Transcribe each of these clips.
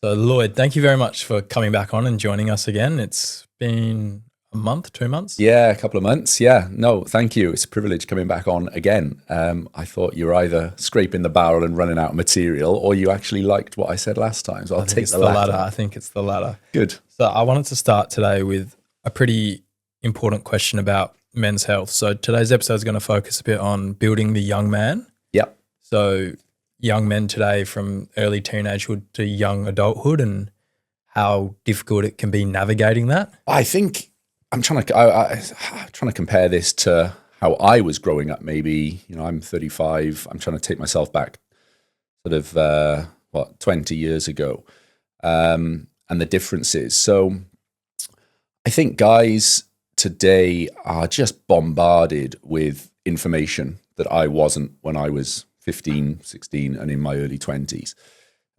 So, Lloyd, thank you very much for coming back on and joining us again. It's been a month, 2 months. Yeah, a couple of months. Yeah, no, thank you. It's a privilege coming back on again. I thought you were either scraping the barrel and running out of material, or you actually liked what I said last time. So I'll I think take it's the the latter. latter. I think it's the latter. Good. So, I wanted to start today with a pretty important question about men's health. So, today's episode is going to focus a bit on building the young man. Yep. So, young men today from early teenagehood to young adulthood and how difficult it can be navigating that. I think I'm trying to compare this to how I was growing up. Maybe I'm 35. I'm trying to take myself back, sort of 20 years ago, and the differences. So I think guys today are just bombarded with information that I wasn't when I was 15, 16, and in my early 20s.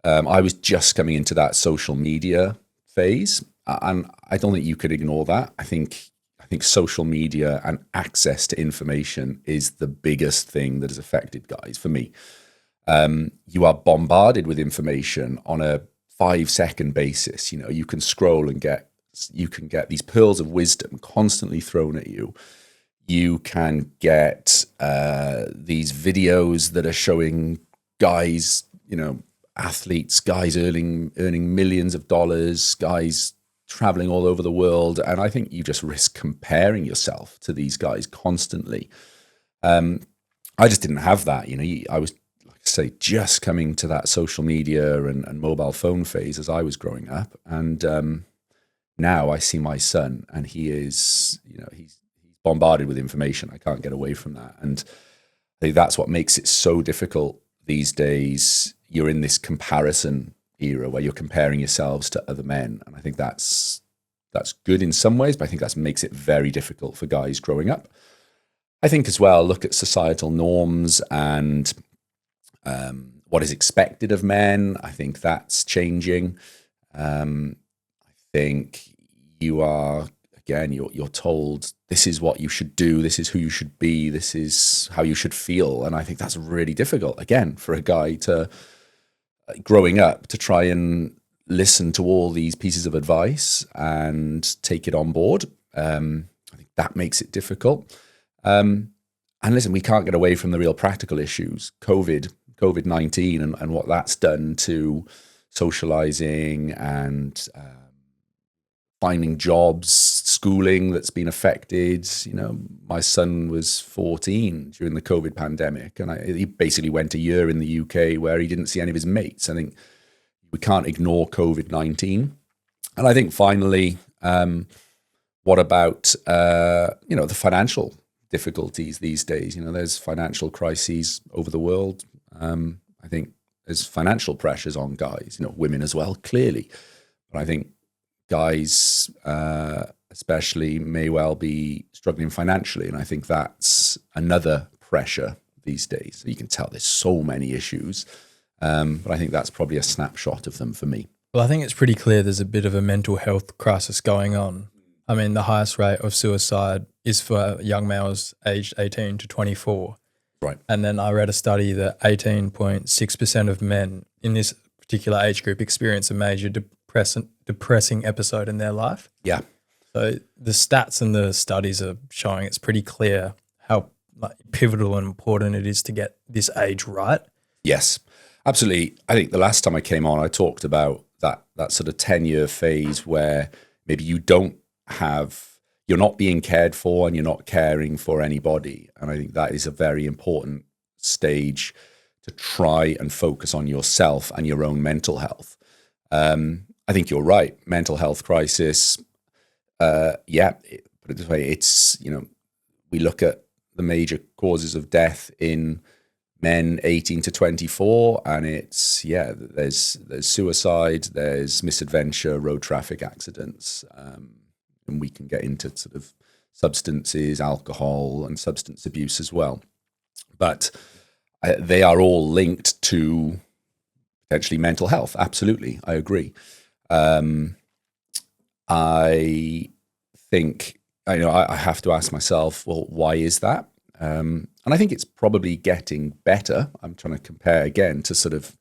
I was just coming into that social media phase, and I don't think you could ignore that. I think social media and access to information is the biggest thing that has affected guys for me. You are bombarded with information on a 5-second basis. You can scroll and you can get these pearls of wisdom constantly thrown at you. You can get these videos that are showing guys, athletes, guys earning millions of dollars, guys traveling all over the world. And I think you just risk comparing yourself to these guys constantly. I just didn't have that. I was, like I say, just coming to that social media and mobile phone phase as I was growing up. And now I see my son, and he is, he's bombarded with information. I can't get away from that. And I think that's what makes it so difficult these days. You're in this comparison era where you're comparing yourselves to other men. And I think that's good in some ways, but I think that makes it very difficult for guys growing up. I think as well, look at societal norms and what is expected of men. I think that's changing. I think you're told this is what you should do, this is who you should be, this is how you should feel. And I think that's really difficult, again, for a guy to, growing up, to try and listen to all these pieces of advice and take it on board. I think that makes it difficult. And listen, we can't get away from the real practical issues, COVID-19 and what that's done to socializing and finding jobs, schooling that's been affected. My son was 14 during the COVID pandemic, and he basically went a year in the UK where he didn't see any of his mates. I think we can't ignore COVID-19. And I think finally, what about, the financial difficulties these days? There's financial crises over the world. I think there's financial pressures on guys, women as well, clearly. But I think guys, especially, may well be struggling financially. And I think that's another pressure these days. So you can tell there's so many issues, but I think that's probably a snapshot of them for me. Well, I think it's pretty clear there's a bit of a mental health crisis going on. I mean, the highest rate of suicide is for young males aged 18 to 24. Right. And then I read a study that 18.6% of men in this particular age group experience a major depressing episode in their life. Yeah. So the stats and the studies are showing it's pretty clear how pivotal and important it is to get this age right. Yes, absolutely. I think the last time I came on, I talked about that sort of 10-year phase where maybe you're not being cared for and you're not caring for anybody. And I think that is a very important stage to try and focus on yourself and your own mental health. I think you're right. Mental health crisis. Put it this way, it's, we look at the major causes of death in men 18 to 24, and it's, there's suicide, there's misadventure, road traffic accidents, and we can get into sort of substances, alcohol, and substance abuse as well. But they are all linked to potentially mental health. Absolutely, I agree. I think, I have to ask myself, well, why is that? And I think it's probably getting better. I'm trying to compare again to sort of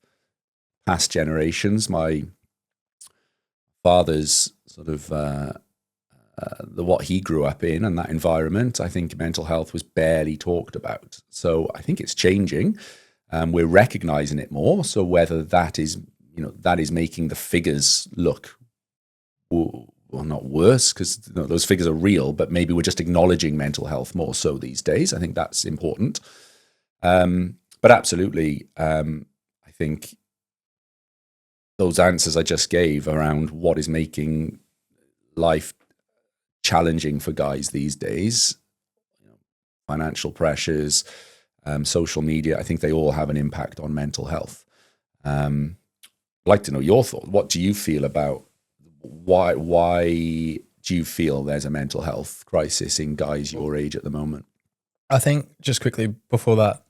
past generations. My father's sort of what he grew up in and that environment, I think mental health was barely talked about. So I think it's changing. We're recognizing it more. So whether that is, that is making the figures look, well, not worse, because those figures are real, but maybe we're just acknowledging mental health more so these days. I think that's important. But absolutely, I think those answers I just gave around what is making life challenging for guys these days, financial pressures, social media, I think they all have an impact on mental health. I'd like to know your thoughts. What do you feel about why do you feel there's a mental health crisis in guys your age at the moment? I think just quickly before that,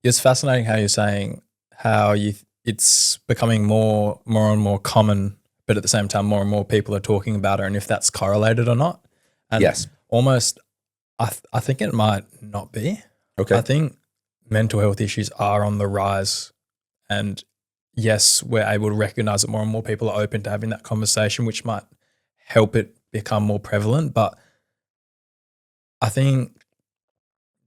it's fascinating how you're saying how it's becoming more and more common, but at the same time, more and more people are talking about it, and if that's correlated or not. And yes, almost, I think it might not be. Okay. I think mental health issues are on the rise, and yes, we're able to recognize that more and more people are open to having that conversation, which might help it become more prevalent. But I think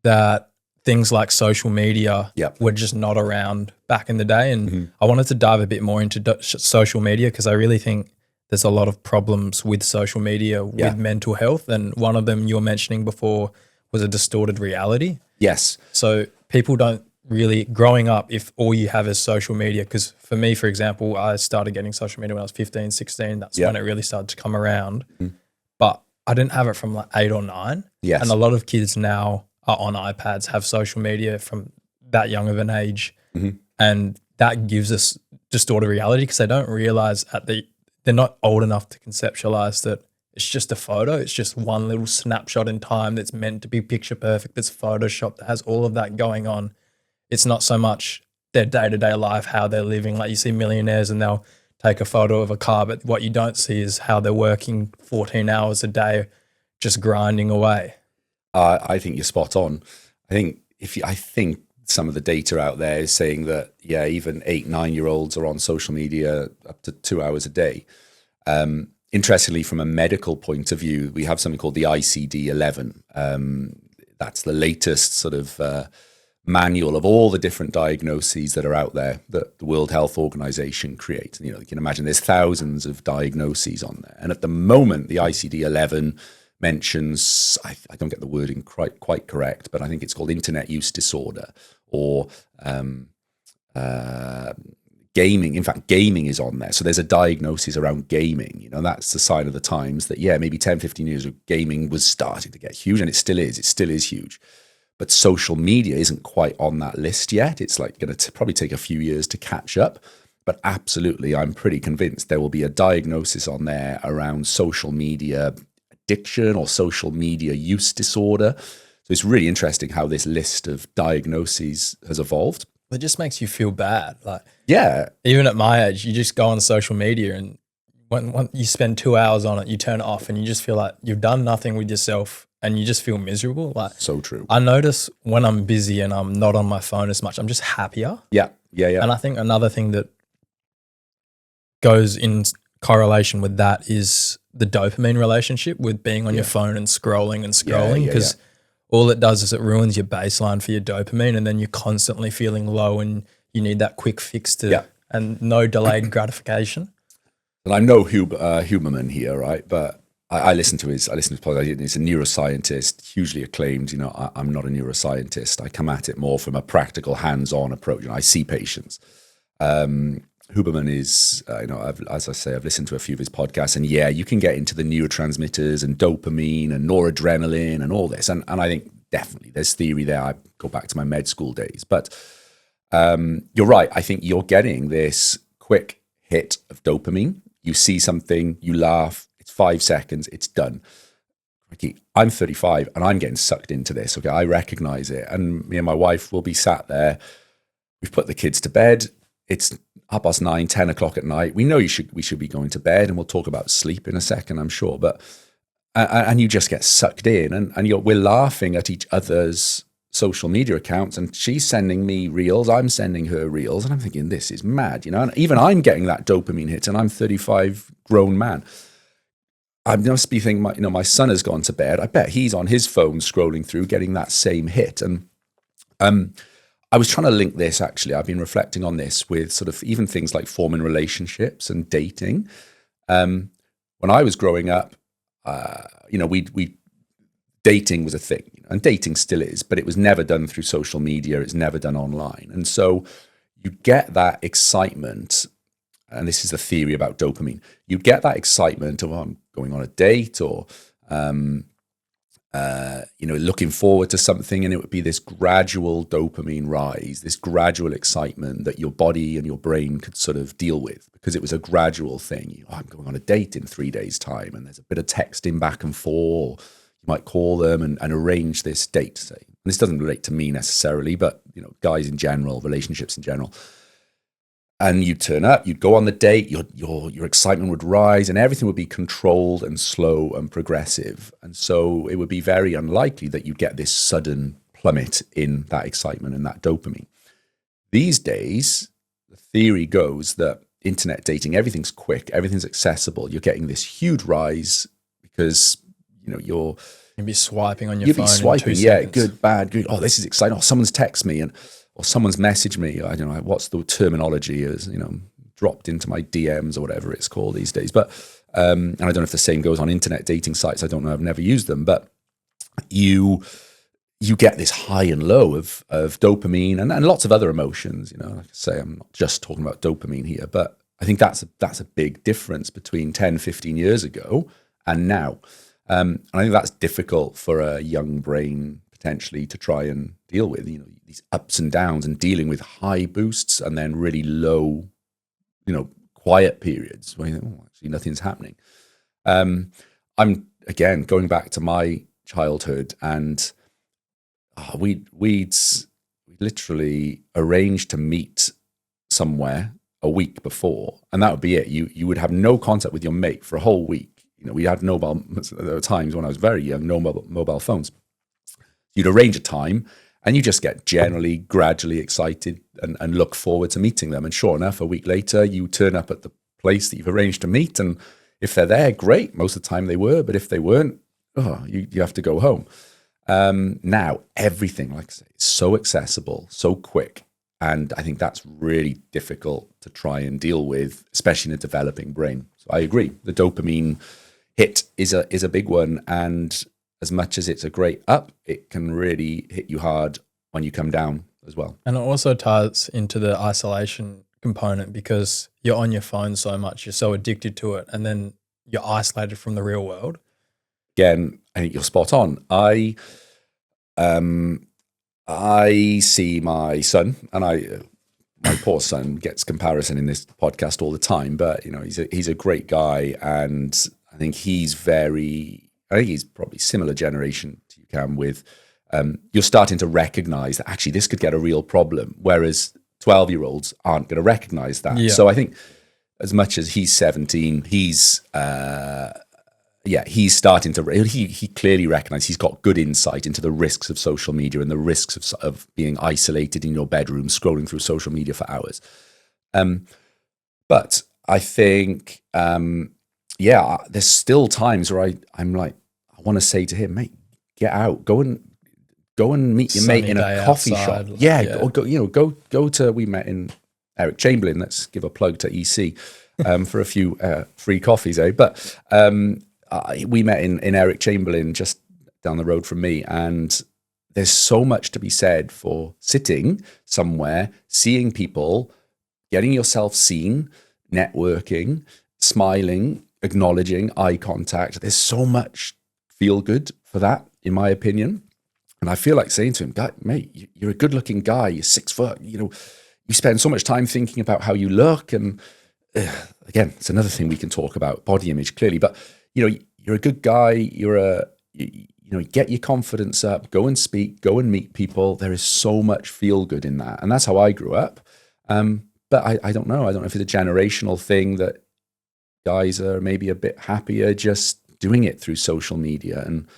that things like social media were just not around back in the day. And I wanted to dive a bit more into social media because I really think there's a lot of problems with social media with mental health. And one of them you were mentioning before was a distorted reality. Yes. So people don't really, growing up, if all you have is social media, because for me, for example, I started getting social media when I was 15, 16. That's when it really started to come around. But I didn't have it from like 8 or 9. Yes. And a lot of kids now are on iPads, have social media from that young of an age. And that gives us distorted reality because they don't realize they're not old enough to conceptualize that it's just a photo. It's just one little snapshot in time that's meant to be picture perfect, that's photoshopped, that has all of that going on. It's not so much their day-to-day life, how they're living. Like you see millionaires and they'll take a photo of a car, but what you don't see is how they're working 14 hours a day just grinding away. I think you're spot on. I think some of the data out there is saying that, even 8, 9-year-olds are on social media up to 2 hours a day. Interestingly, from a medical point of view, we have something called the ICD-11. That's the latest sort of manual of all the different diagnoses that are out there that the World Health Organization creates. You can imagine there's thousands of diagnoses on there. And at the moment, the ICD-11 mentions, I don't get the wording quite correct, but I think it's called internet use disorder or gaming. In fact, gaming is on there. So there's a diagnosis around gaming. That's the sign of the times that, maybe 10, 15 years ago, gaming was starting to get huge, and it still is. It still is huge. But social media isn't quite on that list yet. It's like going to probably take a few years to catch up. But absolutely, I'm pretty convinced there will be a diagnosis on there around social media addiction or social media use disorder. So it's really interesting how this list of diagnoses has evolved. It just makes you feel bad. Like, even at my age, you just go on social media and when you spend 2 hours on it, you turn it off and you just feel like you've done nothing with yourself and you just feel miserable. Like, so true. I notice when I'm busy and I'm not on my phone as much, I'm just happier. Yeah. And I think another thing that goes in correlation with that is the dopamine relationship with being on your phone and scrolling because all it does is it ruins your baseline for your dopamine, and then you're constantly feeling low and you need that quick fix and no delayed gratification. And I'm no Huberman here, right? But I listen to his podcast. He's a neuroscientist, hugely acclaimed. I'm not a neuroscientist. I come at it more from a practical, hands-on approach. I see patients. Huberman is, as I say, I've listened to a few of his podcasts, and you can get into the neurotransmitters and dopamine and noradrenaline and all this. And I think definitely there's theory there. I go back to my med school days. But you're right. I think you're getting this quick hit of dopamine. You see something, you laugh, it's 5 seconds, it's done. I'm 35 and I'm getting sucked into this. Okay, I recognize it. And me and my wife will be sat there. We've put the kids to bed. It's 9:30, 10 o'clock at night. We know we should be going to bed, and we'll talk about sleep in a second, I'm sure. But and you just get sucked in, and we're laughing at each other's social media accounts, and she's sending me reels, I'm sending her reels, and I'm thinking, this is mad, you know. And even I'm getting that dopamine hit, and I'm 35 grown man. I must be thinking, my son has gone to bed. I bet he's on his phone scrolling through, getting that same hit. And I was trying to link this, actually. I've been reflecting on this with sort of even things like forming relationships and dating. When I was growing up, we dating was a thing, and dating still is, but it was never done through social media. It's never done online. And so you get that excitement, and this is the theory about dopamine. You get that excitement of, I'm going on a date, or looking forward to something, and it would be this gradual dopamine rise, this gradual excitement that your body and your brain could sort of deal with, because it was a gradual thing. I'm going on a date in 3 days' time, and there's a bit of texting back and forth. You might call them and arrange this date, say. And this doesn't relate to me necessarily, but guys in general, relationships in general. And you'd turn up, you'd go on the date, your excitement would rise, and everything would be controlled and slow and progressive. And so it would be very unlikely that you'd get this sudden plummet in that excitement and that dopamine. These days, the theory goes that internet dating, everything's quick, everything's accessible. You're getting this huge rise because you'll be swiping on your you'll phone. You'll be swiping, yeah, good, bad, good. Oh, this is exciting. Oh, someone's texted me, or someone's messaged me. I don't know what's the terminology is, dropped into my DMs or whatever it's called these days. But and I don't know if the same goes on internet dating sites. I don't know. I've never used them, but you get this high and low of dopamine and lots of other emotions. Like I say, I'm not just talking about dopamine here, but I think that's a big difference between 10, 15 years ago and now. And I think that's difficult for a young brain potentially to try and deal with, these ups and downs, and dealing with high boosts and then really low, quiet periods where you think, actually nothing's happening. I'm, again, going back to my childhood, and we'd literally arranged to meet somewhere a week before, and that would be it. You would have no contact with your mate for a whole week. We had there were times when I was very young, no mobile phones. You'd arrange a time, and you just get generally, gradually excited and look forward to meeting them. And sure enough, a week later, you turn up at the place that you've arranged to meet. And if they're there, great. Most of the time they were. But if they weren't, you have to go home. Now, everything, like I say, is so accessible, so quick. And I think that's really difficult to try and deal with, especially in a developing brain. So I agree. The dopamine hit is a big one. And as much as it's a great up, it can really hit you hard when you come down as well. And it also ties into the isolation component, because you're on your phone so much, you're so addicted to it, and then you're isolated from the real world. Again, I think you're spot on. I see my son, and my poor son gets comparison in this podcast all the time, but he's a great guy, and I think he's probably similar generation to you, Cam, with you're starting to recognize that actually this could get a real problem, whereas 12-year-olds aren't going to recognize that. Yeah. So I think as much as he's 17, he's starting to, he clearly recognizes he's got good insight into the risks of social media and the risks of being isolated in your bedroom, scrolling through social media for hours. But I think, there's still times where I'm like, I want to say to him, mate, get out, go and meet your mate in a coffee shop. Or go to, we met in Eric Chamberlain. Let's give a plug to EC for a few free coffees, But we met in Eric Chamberlain just down the road from me, and there's so much to be said for sitting somewhere, seeing people, getting yourself seen, networking, smiling, acknowledging, eye contact. There's so much feel good for that, in my opinion. And I feel like saying to him, mate, you're a good looking guy, you're 6 foot, you spend so much time thinking about how you look. And again, it's another thing we can talk about, body image, clearly, but you're a good guy. Get your confidence up, go and speak, go and meet people. There is so much feel good in that. And that's how I grew up. But I don't know. I don't know if it's a generational thing that guys are maybe a bit happier just doing it through social media and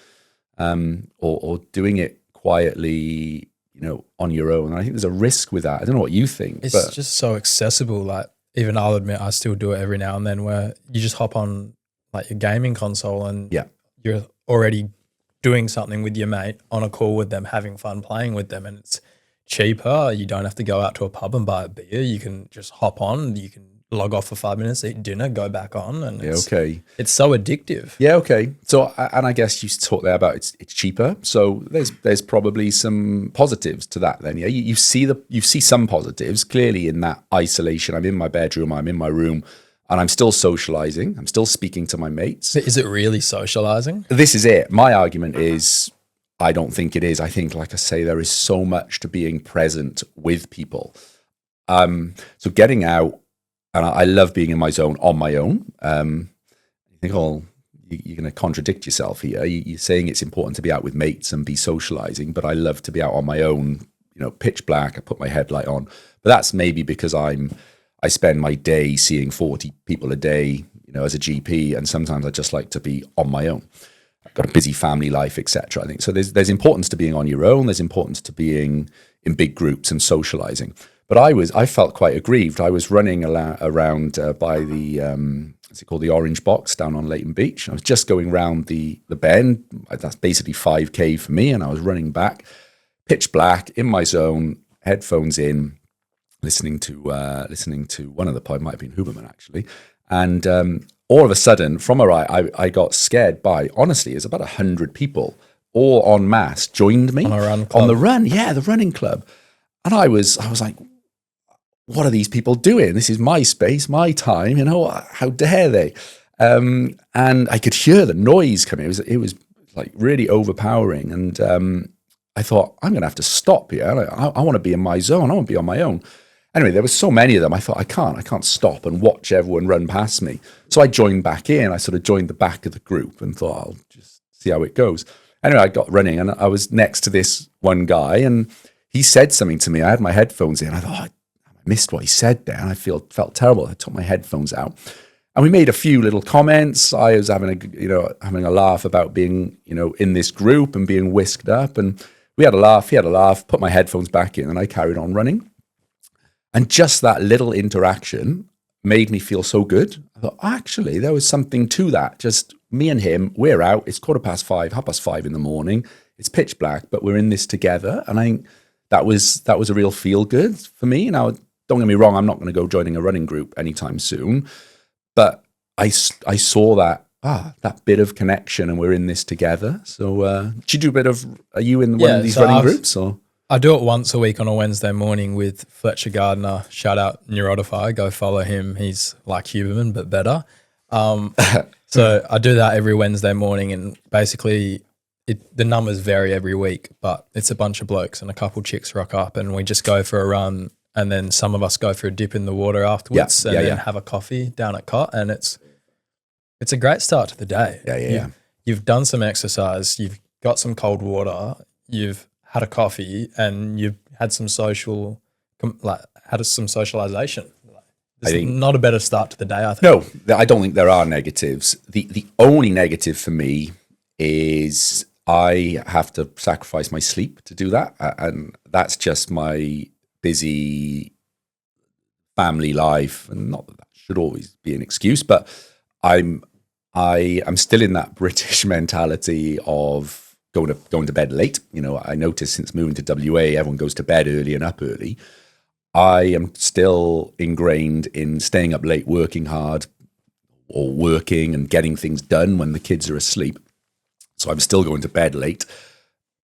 or doing it quietly, on your own. And I think there's a risk with that. I don't know what you think. It's just so accessible. Like, even I'll admit, I still do it every now and then, where you just hop on like your gaming console and you're already doing something with your mate on a call with them, having fun playing with them, and it's cheaper. You don't have to go out to a pub and buy a beer. You can just hop on. You can log off for 5 minutes, eat dinner, go back on, and it's so addictive. Yeah, okay. So, and I guess you talked there about it's cheaper. So there's probably some positives to that. Then, yeah, you see some positives clearly in that isolation. I'm in my bedroom, I'm in my room, and I'm still socializing. I'm still speaking to my mates. Is it really socializing? This is it. My argument is, I don't think it is. I think, like I say, there is so much to being present with people. So getting out. And I love being in my zone on my own. You think, you're going to contradict yourself here. You're saying it's important to be out with mates and be socializing, but I love to be out on my own, pitch black. I put my headlight on. But that's maybe because I spend my day seeing 40 people a day, as a GP, and sometimes I just like to be on my own. I've got a busy family life, etc. I think so. There's importance to being on your own. There's importance to being in big groups and socializing. But I felt quite aggrieved. I was running around by the, what's it called, the Orange Box down on Leighton Beach. I was just going round the bend. That's basically 5K for me. And I was running back, pitch black, in my zone, headphones in, listening to one of the pod, might have been Huberman actually. And all of a sudden, from a right, I got scared by, honestly, it's about 100 people, all en masse, joined me. On a run club. On the run, yeah, the running club. And I was like, what are these people doing? This is my space, my time, how dare they? And I could hear the noise coming. It was like really overpowering. And I thought, I'm going to have to stop here. I want to be in my zone. I want to be on my own. Anyway, there were so many of them. I thought, I can't stop and watch everyone run past me. So I joined back in. I sort of joined the back of the group and thought, I'll just see how it goes. Anyway, I got running and I was next to this one guy and he said something to me. I had my headphones in. I thought, I missed what he said there, and I felt terrible. I took my headphones out, and we made a few little comments. I was having a laugh about being in this group and being whisked up, and we had a laugh. He had a laugh. Put my headphones back in, and I carried on running. And just that little interaction made me feel so good. I thought, actually, there was something to that. Just me and him. We're out. It's 5:15 in the morning. It's pitch black, but we're in this together, and I think that was a real feel good for me. Now, don't get me wrong, I'm not going to go joining a running group anytime soon, but I saw that bit of connection, and we're in this together. So, are you in one of these running groups? Or I do it once a week on a Wednesday morning with Fletcher Gardner. Shout out Neurotify. Go follow him. He's like Huberman, but better. So I do that every Wednesday morning, and basically the numbers vary every week, but it's a bunch of blokes and a couple chicks rock up, and we just go for a run. And then some of us go for a dip in the water afterwards and then have a coffee down at Cot. And it's a great start to the day. You've done some exercise, you've got some cold water, you've had a coffee, and you've had some socialization. It's not a better start to the day, I think. No, I don't think there are negatives. The only negative for me is I have to sacrifice my sleep to do that. And that's just my busy family life, and not that should always be an excuse, but I'm still in that British mentality of going to bed late. I noticed since moving to WA, everyone goes to bed early and up early. I am still ingrained in staying up late, working hard, or working and getting things done when the kids are asleep. So I'm still going to bed late,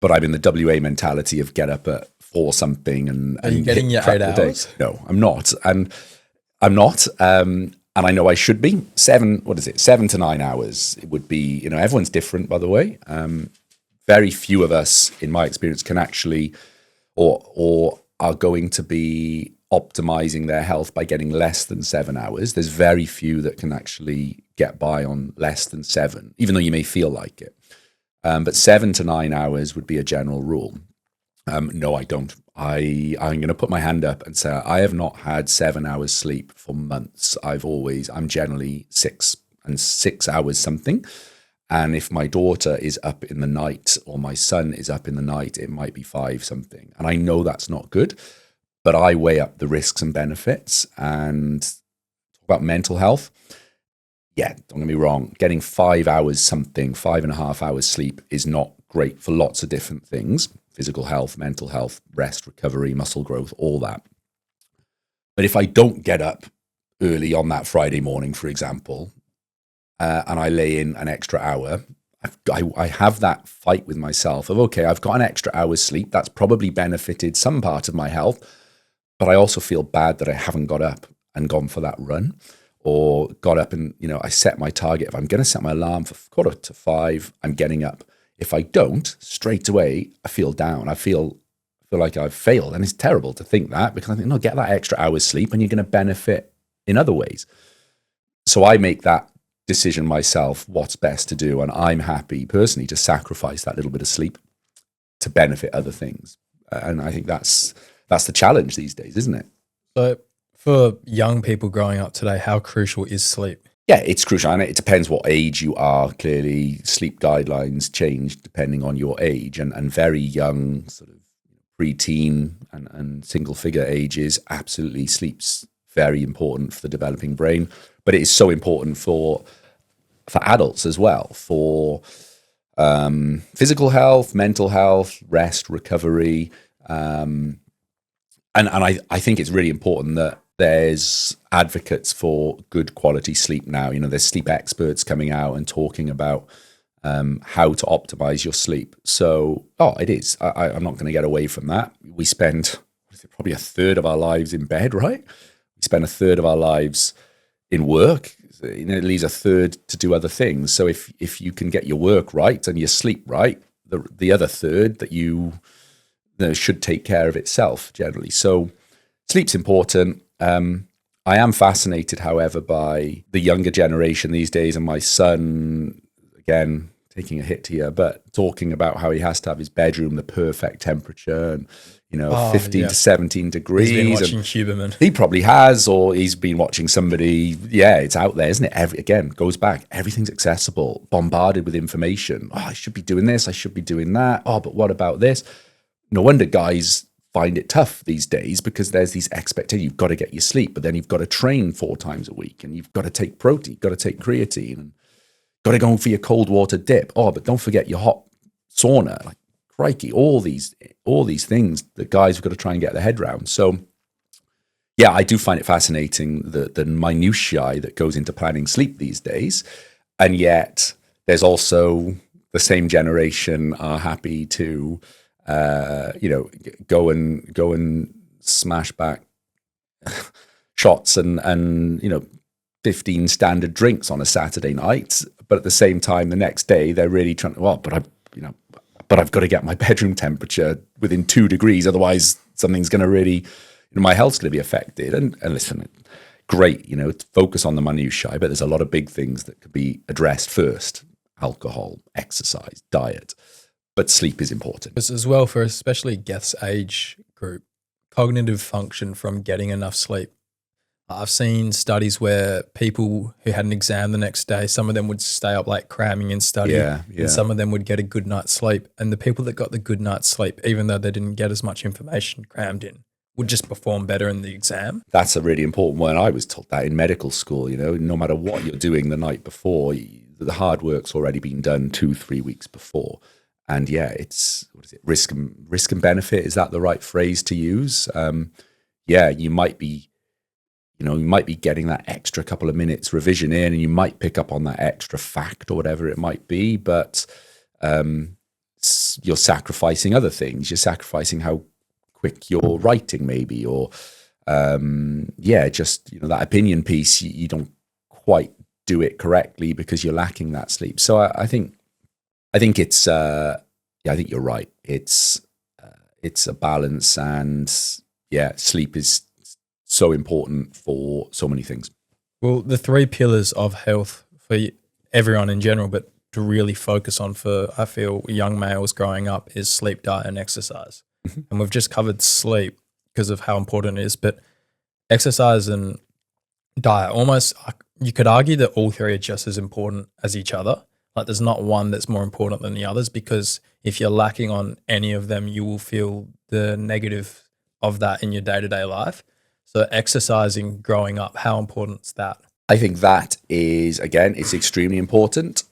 but I'm in the WA mentality of get up at 4 something and are you getting your 8 hours? No, I'm not. And I'm not. And I know I should be. 7 to 9 hours. It would be, everyone's different, by the way. Very few of us, in my experience, can actually or are going to be optimizing their health by getting less than 7 hours. There's very few that can actually get by on less than 7, even though you may feel like it. But 7 to 9 hours would be a general rule. No, I don't. I'm going to put my hand up and say I have not had 7 hours sleep for months. I'm generally 6 hours something. And if my daughter is up in the night or my son is up in the night, it might be 5 something. And I know that's not good, but I weigh up the risks and benefits. And talk about mental health. Yeah, don't get me wrong. Getting 5 hours something, 5.5 hours sleep is not great for lots of different things: physical health, mental health, rest, recovery, muscle growth, all that. But if I don't get up early on that Friday morning, for example, and I lay in an extra hour, I have that fight with myself of, okay, I've got an extra hour's sleep. That's probably benefited some part of my health, but I also feel bad that I haven't got up and gone for that run, or got up and, I set my target. If I'm going to set my alarm for 4:45, I'm getting up. If I don't, straight away, I feel down. I feel like I've failed. And it's terrible to think that, because I think, no, get that extra hour's sleep and you're going to benefit in other ways. So I make that decision myself, what's best to do. And I'm happy personally to sacrifice that little bit of sleep to benefit other things. And I think that's the challenge these days, isn't it? So for young people growing up today, how crucial is sleep? Yeah, it's crucial. And it depends what age you are. Clearly, sleep guidelines change depending on your age, and very young, sort of pre-teen and single figure ages, absolutely sleep's very important for the developing brain. But it is so important for adults as well, for physical health, mental health, rest, recovery. And I think it's really important that there's advocates for good quality sleep now. There's sleep experts coming out and talking about how to optimize your sleep. So, it is. I'm not going to get away from that. We spend probably a third of our lives in bed, right? We spend a third of our lives in work. It leaves a third to do other things. So if you can get your work right and your sleep right, the other third that you should take care of itself generally. So sleep's important. I am fascinated, however, by the younger generation these days, and my son, again, taking a hit here, but talking about how he has to have his bedroom the perfect temperature and 15 to 17 degrees. He's been watching Huberman. He probably has, or he's been watching somebody. Yeah, it's out there, isn't it? Again, goes back. Everything's accessible, bombarded with information. I should be doing this. I should be doing that. But what about this? No wonder guys find it tough these days, because there's these expectations. You've got to get your sleep, but then you've got to train 4 times a week, and you've got to take protein, you've got to take creatine, and got to go for your cold water dip. But don't forget your hot sauna. Like, crikey, all these things that guys have got to try and get their head around. So, yeah, I do find it fascinating, the minutiae that goes into planning sleep these days, and yet there's also the same generation are happy to go and smash back shots and 15 standard drinks on a Saturday night, but at the same time the next day they're really trying but I've got to get my bedroom temperature within 2 degrees, otherwise something's going to really, my health's going to be affected. And listen, great, focus on the minutiae, but there's a lot of big things that could be addressed first: alcohol, exercise, diet. But sleep is important. As well, for especially Geth's age group, cognitive function from getting enough sleep. I've seen studies where people who had an exam the next day, some of them would stay up late cramming and study, and some of them would get a good night's sleep. And the people that got the good night's sleep, even though they didn't get as much information crammed in, would just perform better in the exam. That's a really important one. I was taught that in medical school, no matter what you're doing the night before, the hard work's already been done 2-3 weeks before. And yeah, it's, risk and benefit. Is that the right phrase to use? You might be, you might be getting that extra couple of minutes revision in, and you might pick up on that extra fact or whatever it might be, but you're sacrificing other things. You're sacrificing how quick you're writing maybe, or that opinion piece, you don't quite do it correctly because you're lacking that sleep. So I think it's I think you're right. It's a balance, and sleep is so important for so many things. Well, the 3 pillars of health for everyone in general, but to really focus on for, I feel, young males growing up, is sleep, diet, and exercise. Mm-hmm. And we've just covered sleep because of how important it is, but exercise and diet, almost, you could argue that all 3 are just as important as each other. Like there's not one that's more important than the others, because if you're lacking on any of them, you will feel the negative of that in your day-to-day life. So exercising growing up, how important is that? I think that is, again, it's extremely important.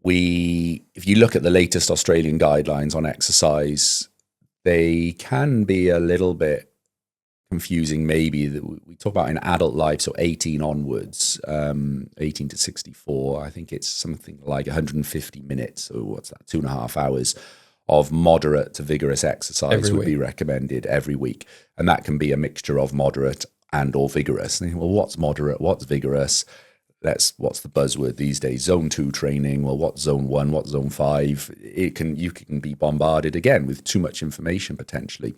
If you look at the latest Australian guidelines on exercise, they can be a little bit confusing. Maybe we talk about in adult life, so 18 onwards, 18 to 64. I think it's something like 150 minutes. So what's that? 2.5 hours of moderate to vigorous exercise would be recommended every week, and that can be a mixture of moderate and or vigorous. And, well, what's moderate? What's vigorous? What's the buzzword these days? Zone 2 training. Well, what's zone 1? What's zone 5? You can be bombarded again with too much information potentially.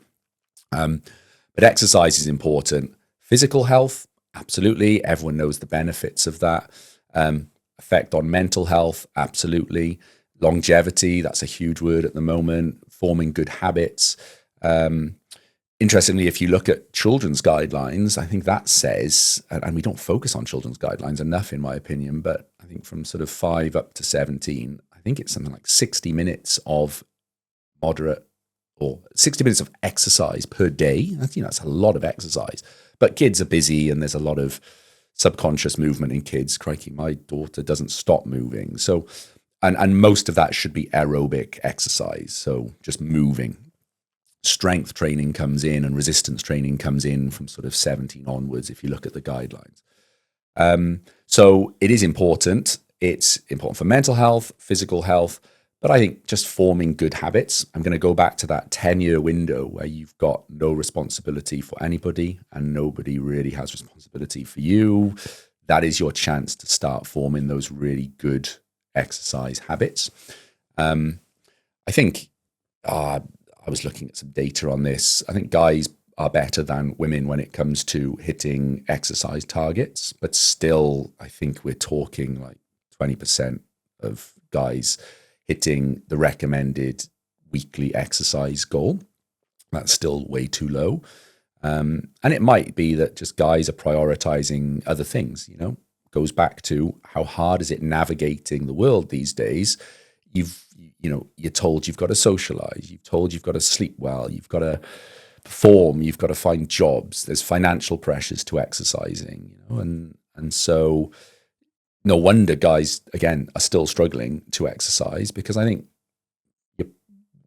But exercise is important. Physical health, absolutely. Everyone knows the benefits of that. Effect on mental health, absolutely. Longevity, that's a huge word at the moment. Forming good habits. Interestingly, if you look at children's guidelines, I think that says, and we don't focus on children's guidelines enough, in my opinion, but I think from sort of 5 up to 17, I think it's something like 60 minutes of moderate or 60 minutes of exercise per day. That's a lot of exercise. But kids are busy and there's a lot of subconscious movement in kids. Crikey, my daughter doesn't stop moving. So, and most of that should be aerobic exercise. So just moving. Strength training comes in and resistance training comes in from sort of 17 onwards, if you look at the guidelines. So it is important. It's important for mental health, physical health, but I think just forming good habits. I'm going to go back to that 10-year window where you've got no responsibility for anybody and nobody really has responsibility for you. That is your chance to start forming those really good exercise habits. I think I was looking at some data on this. I think guys are better than women when it comes to hitting exercise targets, but still, I think we're talking like 20% of guys hitting the recommended weekly exercise goal. That's still way too low. And it might be that just guys are prioritizing other things, goes back to how hard is it navigating the world these days. You're told you've got to socialize, you're told you've got to sleep well, you've got to perform, you've got to find jobs, there's financial pressures to exercising, and so no wonder guys, again, are still struggling to exercise because I think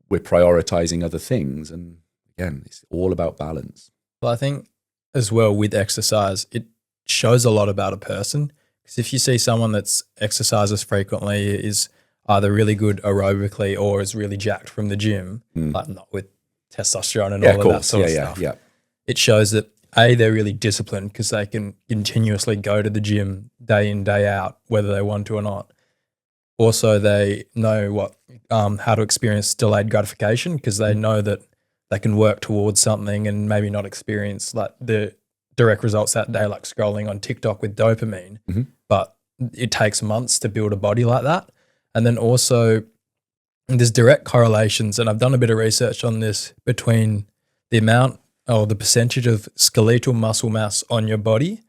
we're prioritizing other things. And again, it's all about balance. Well, I think as well with exercise, it shows a lot about a person. Because if you see someone that's exercises frequently, is either really good aerobically or is really jacked from the gym, like not with testosterone and all of that sort of stuff. Yeah. It shows that they're really disciplined because they can continuously go to the gym day in, day out, whether they want to or not. Also, they know how to experience delayed gratification because they know that they can work towards something and maybe not experience like the direct results that day, like scrolling on TikTok with dopamine. But it takes months to build a body like that. And then also there's direct correlations, and I've done a bit of research on this, between the amount or the percentage of skeletal muscle mass on your body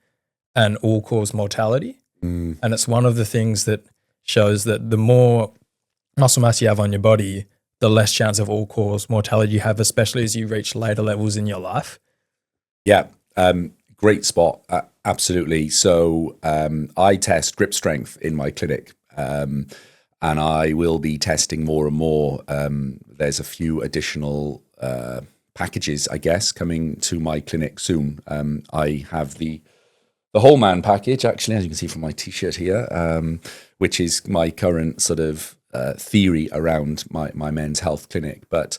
and all-cause mortality. And it's one of the things that shows that the more muscle mass you have on your body, the less chance of all-cause mortality you have, especially as you reach later levels in your life. Yeah, great spot. Absolutely. So I test grip strength in my clinic, and I will be testing more and more. There's a few additional packages, I guess, coming to my clinic soon. I have the whole man package, actually, as you can see from my t-shirt here, which is my current sort of theory around my men's health clinic. But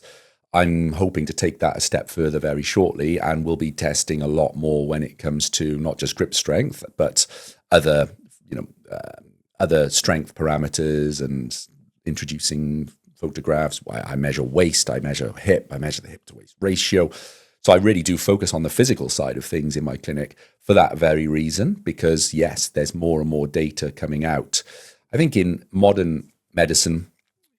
I'm hoping to take that a step further very shortly, and we'll be testing a lot more when it comes to not just grip strength, but other strength parameters, and introducing photographs. I measure waist, I measure hip, I measure the hip to waist ratio. So I really do focus on the physical side of things in my clinic for that very reason, because yes, there's more and more data coming out. I think in modern medicine,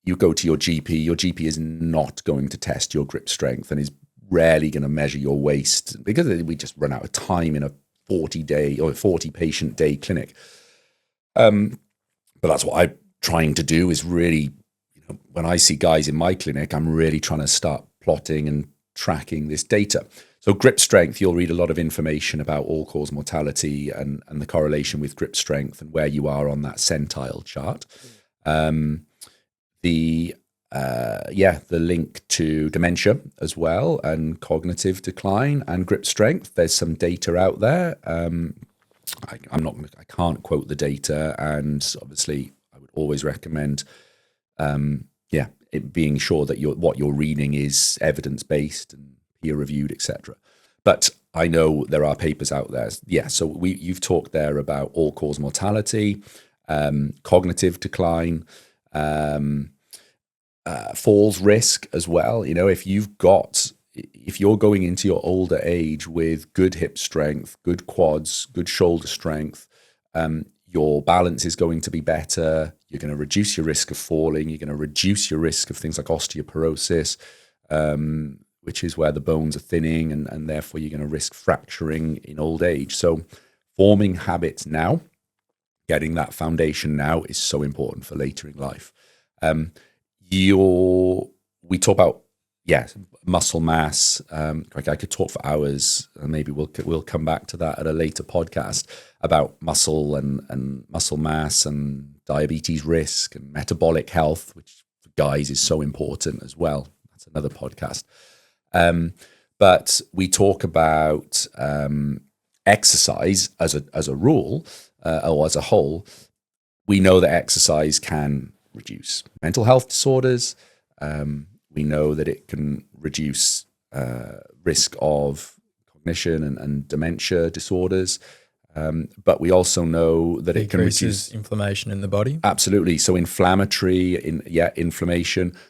you go to your GP is not going to test your grip strength and is rarely going to measure your waist, because we just run out of time in a 40 patient day clinic. But that's what I trying to do is really, when I see guys in my clinic, I'm really trying to start plotting and tracking this data. So grip strength, you'll read a lot of information about all-cause mortality and the correlation with grip strength and where you are on that centile chart. The link to dementia as well, and cognitive decline and grip strength. There's some data out there. I can't quote the data, and obviously I would always recommend, it being sure that what you're reading is evidence-based and peer-reviewed, etc. But I know there are papers out there. Yeah, so you've talked there about all-cause mortality, cognitive decline, falls risk as well. If you're going into your older age with good hip strength, good quads, good shoulder strength, your balance is going to be better. You're going to reduce your risk of falling. You're going to reduce your risk of things like osteoporosis, which is where the bones are thinning, and therefore you're going to risk fracturing in old age. So forming habits now, getting that foundation now is so important for later in life. We talk about, muscle mass. I could talk for hours, and maybe we'll come back to that at a later podcast about muscle and muscle mass and diabetes risk and metabolic health, which for guys is so important as well. That's another podcast. But we talk about exercise as a rule, or as a whole. We know that exercise can reduce mental health disorders. We know that it can reduce risk of cognition and dementia disorders. But we also know that it can reduce inflammation in the body. Absolutely. So inflammation,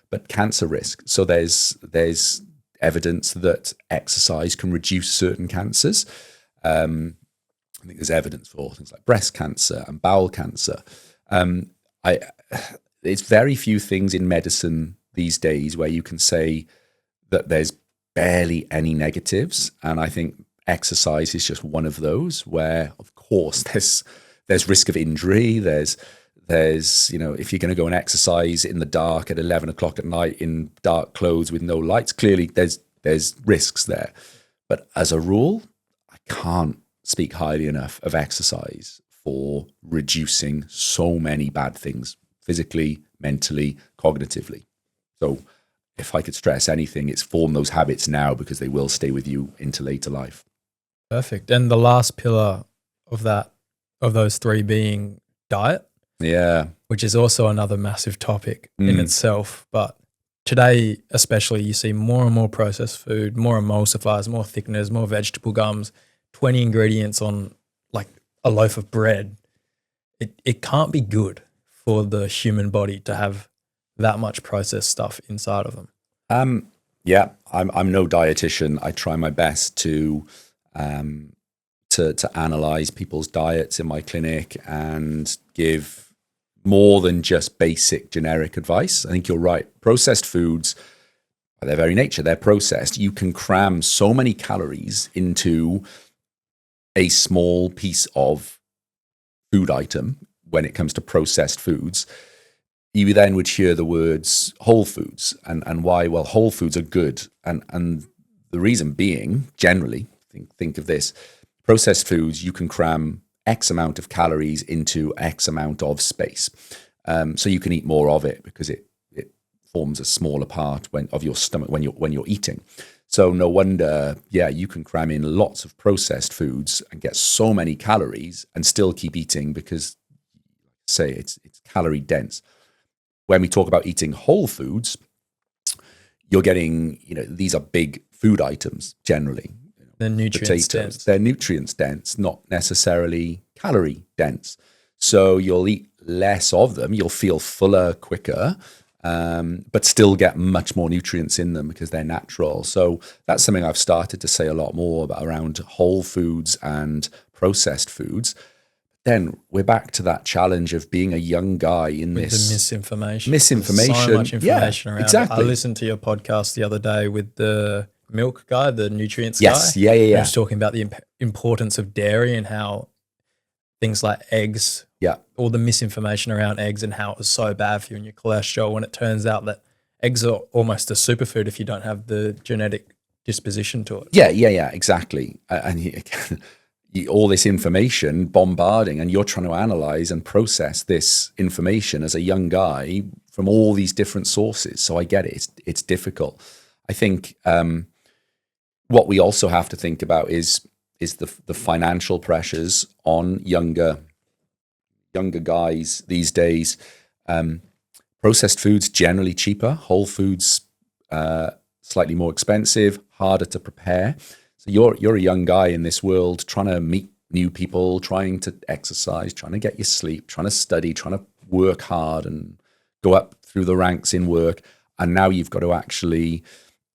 but cancer risk. So there's evidence that exercise can reduce certain cancers. I think there's evidence for things like breast cancer and bowel cancer. It's very few things in medicine these days where you can say that there's barely any negatives. And I think exercise is just one of those where, of course, there's risk of injury. There's if you're going to go and exercise in the dark at 11 o'clock at night in dark clothes with no lights, clearly there's risks there. But as a rule, I can't speak highly enough of exercise for reducing so many bad things, physically, mentally, cognitively. So if I could stress anything, it's form those habits now, because they will stay with you into later life. Perfect. And the last pillar of those three being diet. Yeah. Which is also another massive topic in itself. But today, especially, you see more and more processed food, more emulsifiers, more thickeners, more vegetable gums, 20 ingredients on like a loaf of bread. It can't be good for the human body to have that much processed stuff inside of them. I'm no dietitian. I try my best to analyze people's diets in my clinic and give more than just basic generic advice. I think you're right. Processed foods, by their very nature, they're processed. You can cram so many calories into a small piece of food item when it comes to processed foods. You then would hear the words whole foods, and why? Well, whole foods are good. And the reason being, generally, think of this, processed foods, you can cram X amount of calories into X amount of space. So you can eat more of it because it forms a smaller part of your stomach when you're eating. So no wonder, you can cram in lots of processed foods and get so many calories and still keep eating because, say, it's calorie dense. When we talk about eating whole foods, you're getting, these are big food items generally. They're nutrients potatoes, dense. They're nutrients dense, not necessarily calorie dense. So you'll eat less of them. You'll feel fuller quicker, but still get much more nutrients in them because they're natural. So that's something I've started to say a lot more about around whole foods and processed foods. Then we're back to that challenge of being a young guy in with this the misinformation. There's so much information around exactly. it. I listened to your podcast the other day with the milk guy, the nutrients guy. Yes, yeah. He was talking about the importance of dairy and how things like eggs Yeah. all the misinformation around eggs and how it was so bad for you and your cholesterol, when it turns out that eggs are almost a superfood if you don't have the genetic disposition to it. Yeah, exactly. All this information bombarding, and you're trying to analyze and process this information as a young guy from all these different sources. So I get it. It's difficult. I think what we also have to think about is the financial pressures on younger guys these days. Processed foods generally cheaper, whole foods slightly more expensive, harder to prepare. So you're a young guy in this world trying to meet new people, trying to exercise, trying to get your sleep, trying to study, trying to work hard and go up through the ranks in work. And now you've got to actually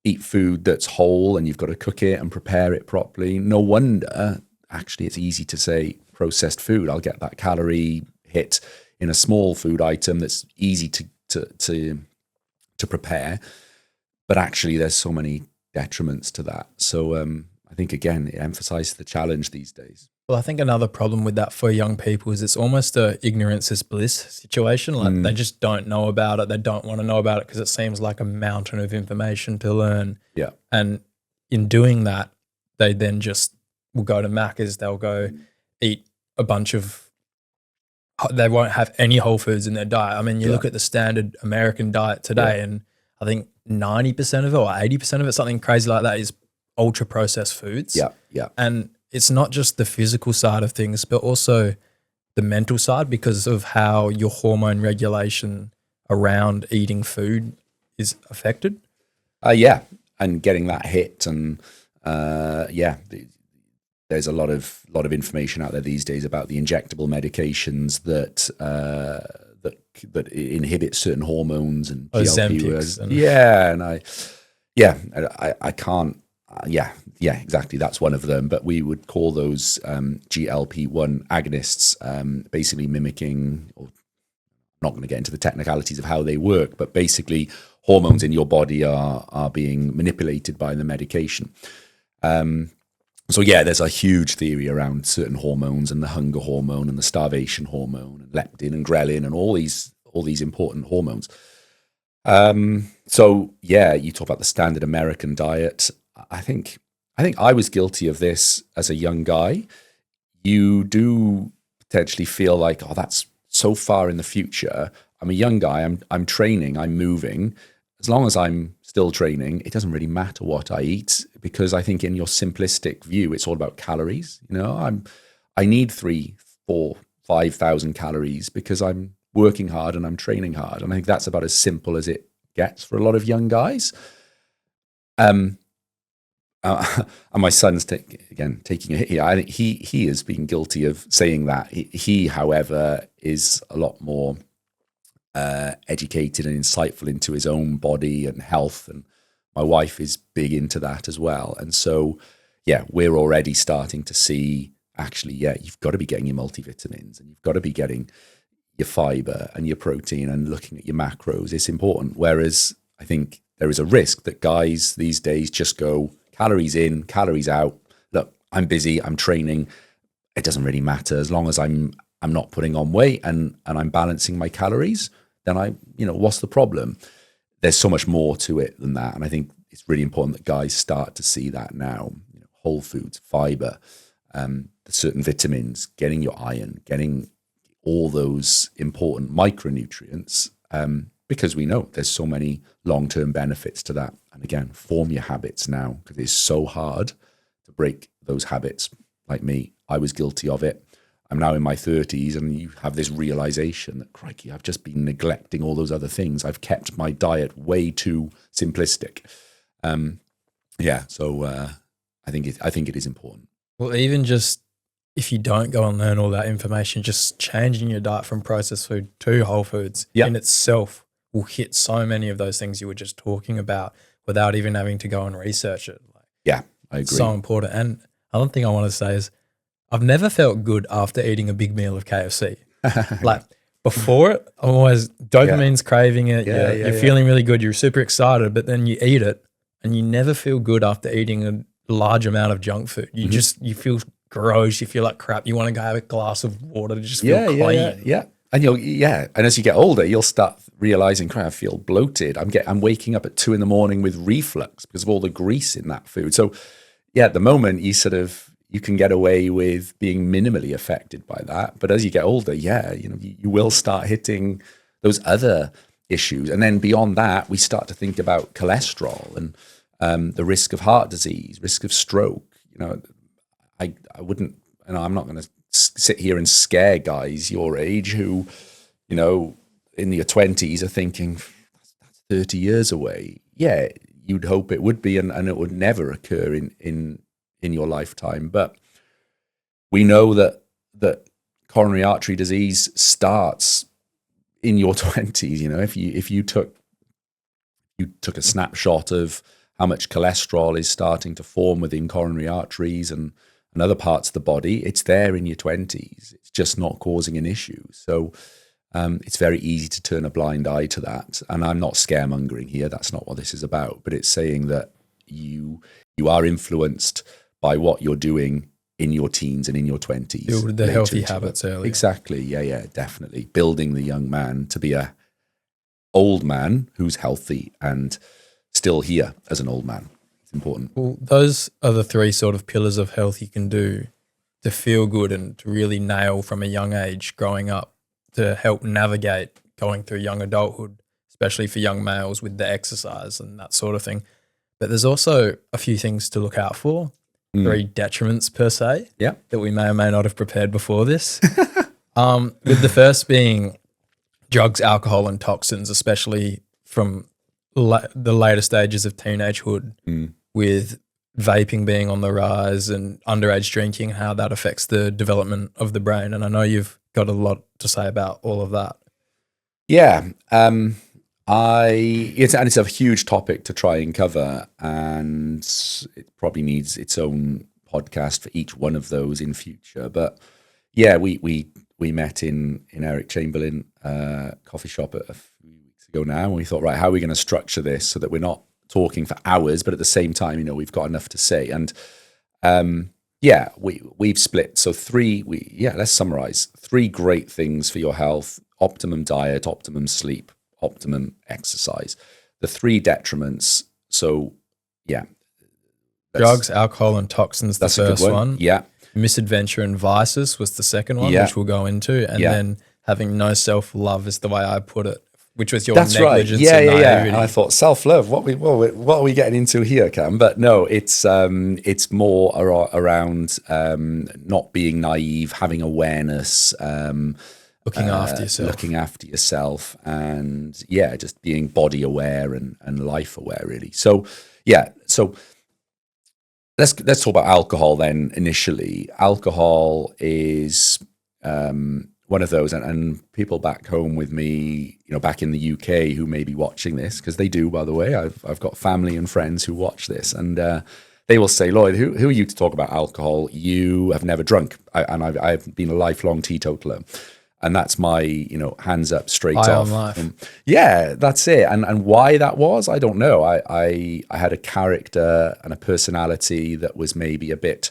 eat food that's whole, and you've got to cook it and prepare it properly. No wonder, actually, it's easy to say processed food. I'll get that calorie hit in a small food item that's easy to prepare. But actually, there's so many detriments to that. So I think, again, it emphasizes the challenge these days. Well, I think another problem with that for young people is it's almost a ignorance is bliss situation. Like they just don't know about it. They don't want to know about it because it seems like a mountain of information to learn. Yeah. And in doing that, they then just will go to Macca's. They'll go eat a bunch of, they won't have any whole foods in their diet. I mean, you look at the standard American diet today, and I think 90% of it or 80% of it, something crazy like that, is ultra processed foods. Yeah. And it's not just the physical side of things, but also the mental side, because of how your hormone regulation around eating food is affected. Yeah. And getting that hit, and there's a lot of information out there these days about the injectable medications that inhibit certain hormones and GLP. I can't. Exactly. That's one of them. But we would call those GLP-1 agonists, basically mimicking, or I'm not going to get into the technicalities of how they work, but basically hormones in your body are being manipulated by the medication. So there's a huge theory around certain hormones, and the hunger hormone and the starvation hormone and leptin and ghrelin and all these important hormones. You talk about the standard American diet. I think I was guilty of this as a young guy. You do potentially feel like, oh, that's so far in the future. I'm a young guy. I'm training. I'm moving. As long as I'm still training, it doesn't really matter what I eat, because I think in your simplistic view, it's all about calories. I need 3, 4, 5,000 calories because I'm working hard and I'm training hard. And I think that's about as simple as it gets for a lot of young guys. And my son's taking a hit here. I think he has been guilty of saying that. He, however, is a lot more educated and insightful into his own body and health, and my wife is big into that as well. And so, we're already starting to see, actually, you've got to be getting your multivitamins, and you've got to be getting your fiber and your protein, and looking at your macros. It's important. Whereas I think there is a risk that guys these days just go calories in, calories out. Look, I'm busy, I'm training. It doesn't really matter as long as I'm not putting on weight and I'm balancing my calories. Then what's the problem? There's so much more to it than that. And I think it's really important that guys start to see that now. Whole foods, fiber, certain vitamins, getting your iron, getting all those important micronutrients, because we know there's so many long-term benefits to that. And again, form your habits now, because it's so hard to break those habits. Like me, I was guilty of it. I'm now in my 30s, and you have this realization that, crikey, I've just been neglecting all those other things. I've kept my diet way too simplistic. So I think it is important. Well, even just if you don't go and learn all that information, just changing your diet from processed food to whole foods in itself will hit so many of those things you were just talking about without even having to go and research it. I agree. It's so important. And another thing I want to say is, I've never felt good after eating a big meal of KFC. Like before it, I'm always dopamine's craving it. You're feeling really good. You're super excited, but then you eat it and you never feel good after eating a large amount of junk food. You feel gross, you feel like crap, you want to go have a glass of water to just feel clean. Yeah. And and as you get older, you'll start realizing, crap, I feel bloated. I'm waking up at 2 a.m. with reflux because of all the grease in that food. So yeah, at the moment you can get away with being minimally affected by that. But as you get older, you will start hitting those other issues. And then beyond that, we start to think about cholesterol and the risk of heart disease, risk of stroke. I wouldn't, I'm not going to sit here and scare guys your age who, in your 20s are thinking, that's 30 years away. Yeah, you'd hope it would be, and it would never occur in your lifetime. But we know that coronary artery disease starts in your 20s. If you took a snapshot of how much cholesterol is starting to form within coronary arteries and other parts of the body, it's there in your 20s. It's just not causing an issue. So it's very easy to turn a blind eye to that. And I'm not scaremongering here. That's not what this is about. But it's saying that you are influenced by what you're doing in your teens and in your 20s. Build the healthy habits early. Exactly. Yeah, definitely. Building the young man to be a old man who's healthy and still here as an old man. It's important. Well, those are the 3 sort of pillars of health you can do to feel good and to really nail from a young age growing up to help navigate going through young adulthood, especially for young males with the exercise and that sort of thing. But there's also a few things to look out for, 3 detriments per se, that we may or may not have prepared before this. With the first being drugs, alcohol and toxins, especially from the later stages of teenagehood, with vaping being on the rise and underage drinking, how that affects the development of the brain. And I know you've got a lot to say about all of that. Yeah. It's a huge topic to try and cover, and it probably needs its own podcast for each one of those in future. But yeah, we met in Eric Chamberlain coffee shop a few weeks ago now, and we thought, right, how are we going to structure this so that we're not talking for hours, but at the same time, we've got enough to say. And we've split. So let's summarize 3 great things for your health: optimum diet, optimum sleep, optimum exercise. The 3 detriments. So drugs, alcohol and toxins, the first one. Yeah. Misadventure and vices was the second one, which we'll go into. And then having no self-love is the way I put it, which was your negligence and naivety. And I thought, self-love, what are we getting into here, Cam? But no, it's more around not being naive, having awareness, looking after yourself, and just being body aware and life aware, really. So let's talk about alcohol then. Initially, alcohol is one of those, and people back home with me, back in the UK who may be watching this, because they do, by the way. I've got family and friends who watch this, and they will say, Lloyd, who are you to talk about alcohol? You have never drunk, and I've been a lifelong teetotaler. And that's my, hands up straight off. Yeah, that's it. And why that was, I don't know. I had a character and a personality that was maybe a bit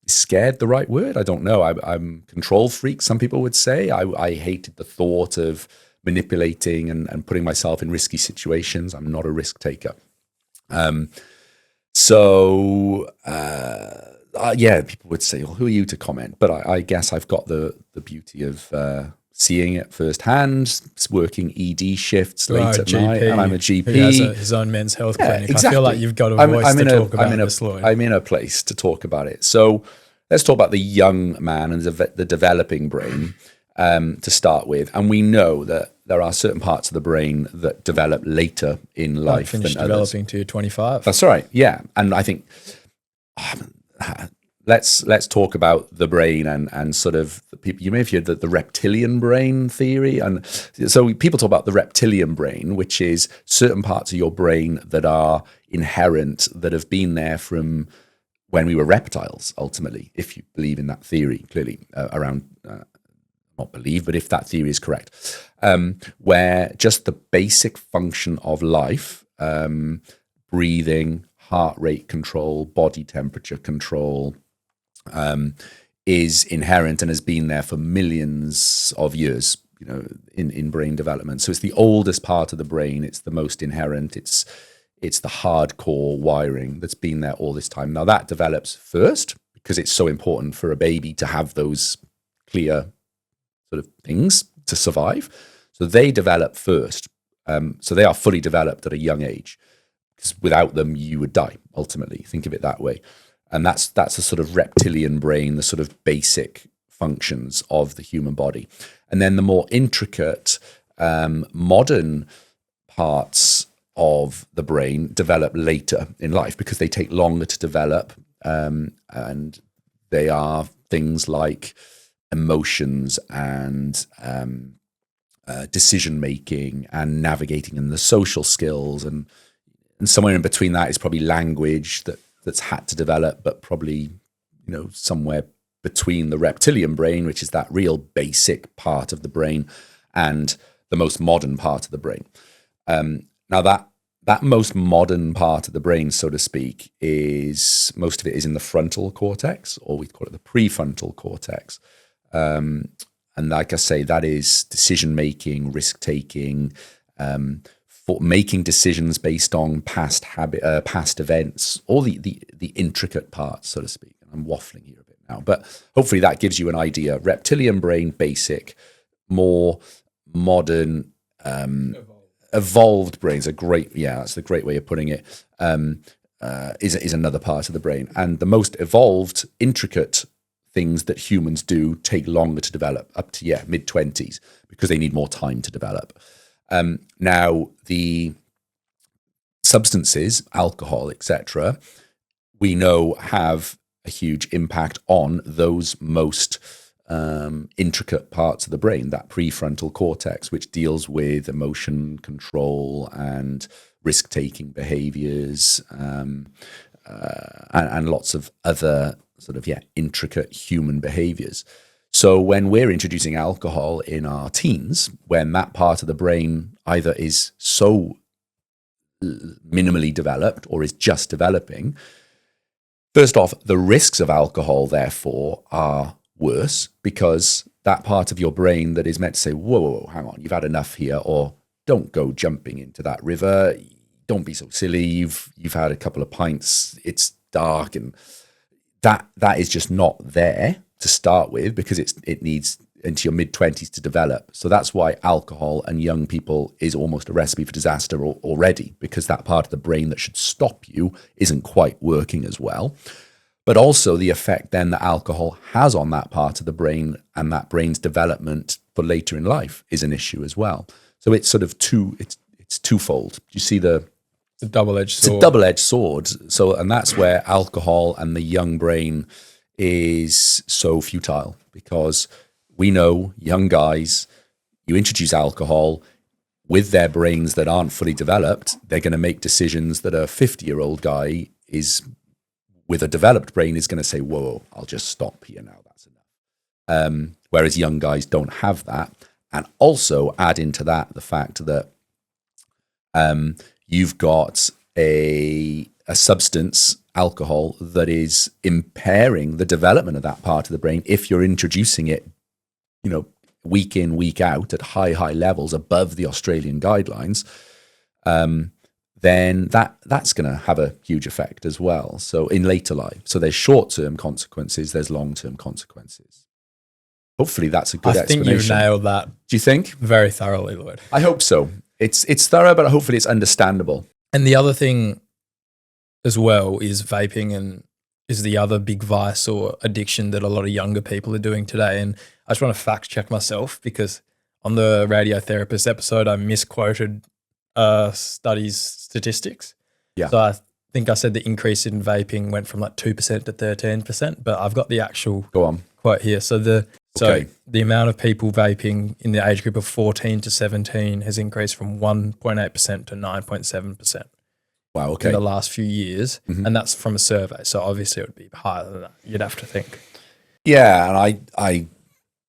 scared, the right word? I don't know. I'm control freak, some people would say. I hated the thought of manipulating and putting myself in risky situations. I'm not a risk taker. People would say, well, who are you to comment? But I guess I've got the beauty of seeing it firsthand, working ED shifts late at night, and I'm a GP. Who has his own men's health clinic. Exactly. I feel like you've got a voice to talk about this, Lloyd. I'm in a place to talk about it. So let's talk about the young man and the developing brain to start with. And we know that there are certain parts of the brain that develop later in life than others. Finish developing to 25. That's right, yeah. And I think... Let's talk about the brain and sort of the people. You may have heard the reptilian brain theory, and so people talk about the reptilian brain, which is certain parts of your brain that are inherent, that have been there from when we were reptiles. Ultimately, if you believe in that theory, clearly not believe, but if that theory is correct, where just the basic function of life, breathing, heart rate control, body temperature control, is inherent and has been there for millions of years, in brain development. So it's the oldest part of the brain. It's the most inherent. It's the hardcore wiring that's been there all this time. Now that develops first because it's so important for a baby to have those clear sort of things to survive. So they develop first. So they are fully developed at a young age, because without them you would die ultimately. Think of it that way. And that's a sort of reptilian brain, the sort of basic functions of the human body. And then the more intricate modern parts of the brain develop later in life because they take longer to develop. And they are things like emotions and decision making and navigating and the social skills. And somewhere in between that is probably language that's had to develop, but probably, somewhere between the reptilian brain, which is that real basic part of the brain, and the most modern part of the brain. Now that most modern part of the brain, so to speak, most of it is in the frontal cortex, or we call it the prefrontal cortex. And like I say, that is decision making, risk taking, for making decisions based on past events, all the intricate parts, so to speak. And I'm waffling here a bit now, but hopefully that gives you an idea. Reptilian brain, basic, more modern, evolved brains. That's a great way of putting it. Is another part of the brain, and the most evolved, intricate things that humans do take longer to develop, up to mid-20s, because they need more time to develop. Now, the substances, alcohol, etc., we know have a huge impact on those most intricate parts of the brain, that prefrontal cortex, which deals with emotion control and risk-taking behaviors, and lots of other sort of intricate human behaviors. So when we're introducing alcohol in our teens, when that part of the brain either is so minimally developed or is just developing, first off, the risks of alcohol, therefore, are worse, because that part of your brain that is meant to say, whoa, hang on, you've had enough here, or don't go jumping into that river, don't be so silly, you've had a couple of pints, it's dark, and that is just not there to start with, because it needs into your mid-20s to develop. So that's why alcohol and young people is almost a recipe for disaster already, because that part of the brain that should stop you isn't quite working as well. But also the effect then that alcohol has on that part of the brain and that brain's development for later in life is an issue as well. So it's sort of it's twofold. You see it's a double-edged sword. It's a double-edged sword. So, and that's where alcohol and the young brain is so futile, because we know young guys, you introduce alcohol with their brains that aren't fully developed, they're going to make decisions that a 50-year-old guy is with a developed brain is going to say, whoa, I'll just stop here now, that's enough. Whereas young guys don't have that. And also add into that the fact that you've got a substance, alcohol, that is impairing the development of that part of the brain if you're introducing it, week in, week out at high levels above the Australian guidelines, then that's going to have a huge effect as well. So in later life, so there's short-term consequences, there's long-term consequences. Hopefully that's a good explanation. I think you've nailed that. Do you think? Very thoroughly, Lloyd. I hope so. It's thorough, but hopefully it's understandable. And the other thing as well is vaping, and is the other big vice or addiction that a lot of younger people are doing today. And I just want to fact check myself, because on the radiotherapist episode, I misquoted studies statistics. Yeah. So I think I said the increase in vaping went from like 2% to 13%, but I've got the actual quote here. So the amount of people vaping in the age group of 14 to 17 has increased from 1.8% to 9.7%. Wow, okay. In the last few years, and that's from a survey. So obviously it would be higher than that, you'd have to think. Yeah, and I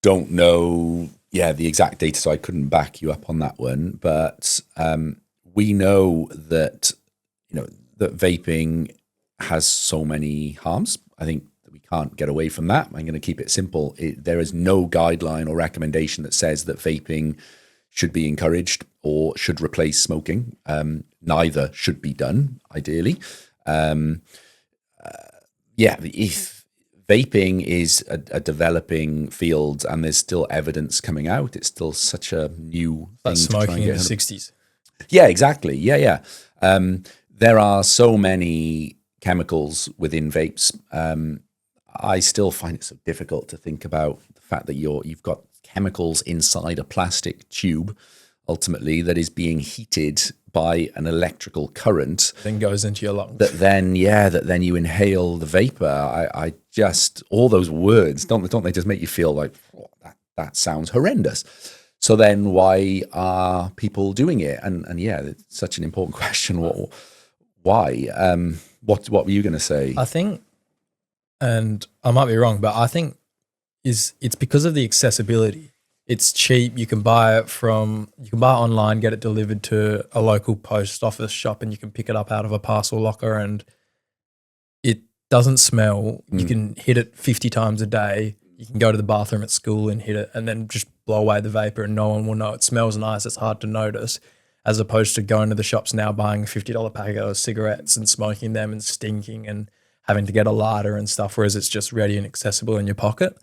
don't know the exact data, so I couldn't back you up on that one. But we know that that vaping has so many harms. I think that we can't get away from that. I'm going to keep it simple. There is no guideline or recommendation that says that vaping should be encouraged or should replace smoking. Neither should be done, ideally. If vaping is a developing field and there's still evidence coming out, it's still such a new thing Like to try smoking and in get. the 60s. Yeah, exactly. Yeah. There are so many chemicals within vapes. I still find it so difficult to think about the fact that you've got chemicals inside a plastic tube, ultimately, that is being heated by an electrical current. Then goes into your lungs. That then you inhale the vapor. I just, all those words, don't they just make you feel like, oh, that sounds horrendous. So then why are people doing it? And yeah, it's such an important question. Why? What were you going to say? I think, and I might be wrong, but I think it's because of the accessibility. It's cheap. You can buy it online, get it delivered to a local post office shop, and you can pick it up out of a parcel locker, and it doesn't smell. You can hit it 50 times a day. You can go to the bathroom at school and hit it and then just blow away the vapor and no one will know. It smells nice. It's hard to notice, as opposed to going to the shops now, buying a $50 packet of cigarettes and smoking them and stinking and having to get a lighter and stuff, whereas it's just ready and accessible in your pocket.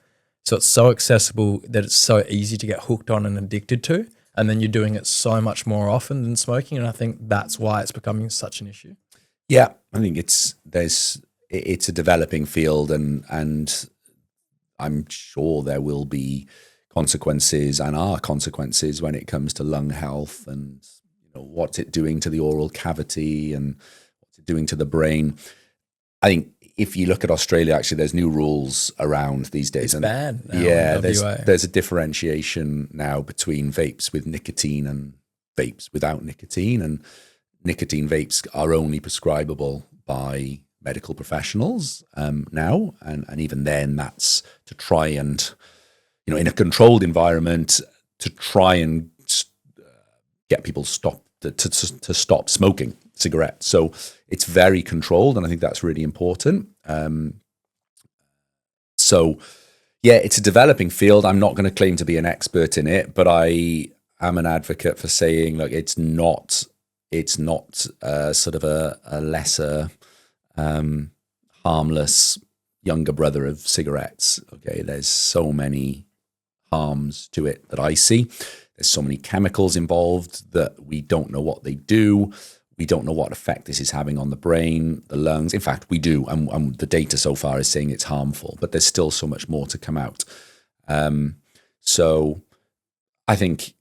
So it's so accessible that it's so easy to get hooked on and addicted to. And then you're doing it so much more often than smoking. And I think that's why it's becoming such an issue. Yeah, I think it's a developing field, and I'm sure there will be consequences and are consequences when it comes to lung health and what's it doing to the oral cavity and what's it doing to the brain. I think if you look at Australia, actually, there's new rules around these days. It's banned now yeah, in WA. there's a differentiation now between vapes with nicotine and vapes without nicotine. And nicotine vapes are only prescribable by medical professionals now. And even then, that's to try and, in a controlled environment, to try and get people to stop smoking cigarettes. So it's very controlled, and I think that's really important. So yeah, it's a developing field. I'm not going to claim to be an expert in it, but I am an advocate for saying, look, it's not sort of a lesser, harmless younger brother of cigarettes. Okay, there's so many harms to it that I see. There's so many chemicals involved that we don't know what they do. We don't know what effect this is having on the brain, the lungs. In fact, we do, and the data so far is saying it's harmful, but there's still so much more to come out. So I think